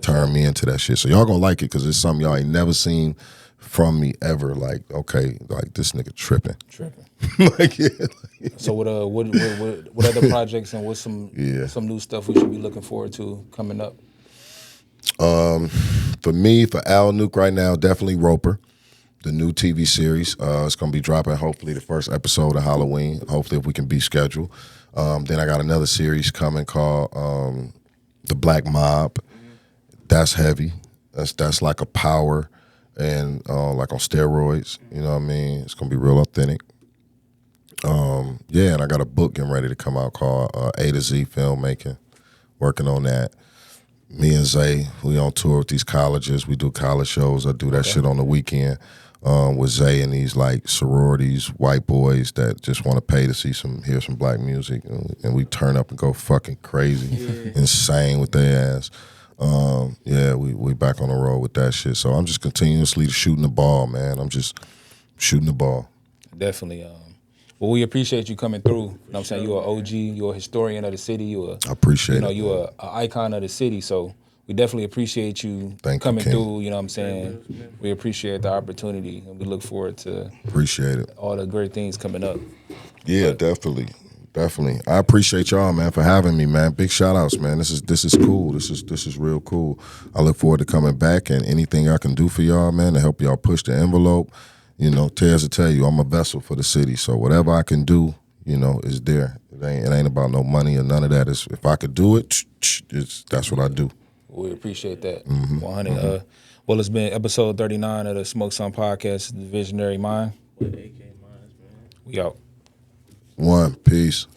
turned me into that shit. So y'all gonna like it because it's something y'all ain't never seen from me ever. Like, okay, like this nigga tripping. Like, yeah. So what other projects and what's some new stuff we should be looking forward to coming up? For me, for Al Nuke right now, definitely Roper, the new TV series. It's gonna be dropping hopefully the first episode of Halloween. Hopefully if we can be scheduled. Then I got another series coming called The Black Mob. That's heavy. That's like a power and like on steroids. You know what I mean? It's gonna be real authentic. And I got a book getting ready to come out called A to Z Filmmaking. Working on that. Me and Zay, we on tour with these colleges. We do college shows. I do that shit on the weekend with Zay and these like sororities, white boys that just want to pay to hear some black music, and we turn up and go fucking crazy, insane with their ass. We back on the road with that shit. So I'm just continuously shooting the ball, man. I'm just shooting the ball. Definitely. Well, we appreciate you coming through. You know what I'm saying? You're an OG, you're a historian of the city, I appreciate it. You're an icon of the city. So we definitely appreciate you coming through, you know what I'm saying? We appreciate the opportunity and we look forward to all the great things coming up. Yeah, definitely. I appreciate y'all, man, for having me, man. Big shout outs, man. This is cool. This is real cool. I look forward to coming back and anything I can do for y'all, man, to help y'all push the envelope. Tez will tell you, I'm a vessel for the city. So whatever I can do, is there. It ain't about no money or none of that. If I could do it, that's what I do. We appreciate that. 100. Well, it's been episode 39 of the Smoke Some Podcast, The Visionary Mind. With AK Minds, man. We out. One, peace.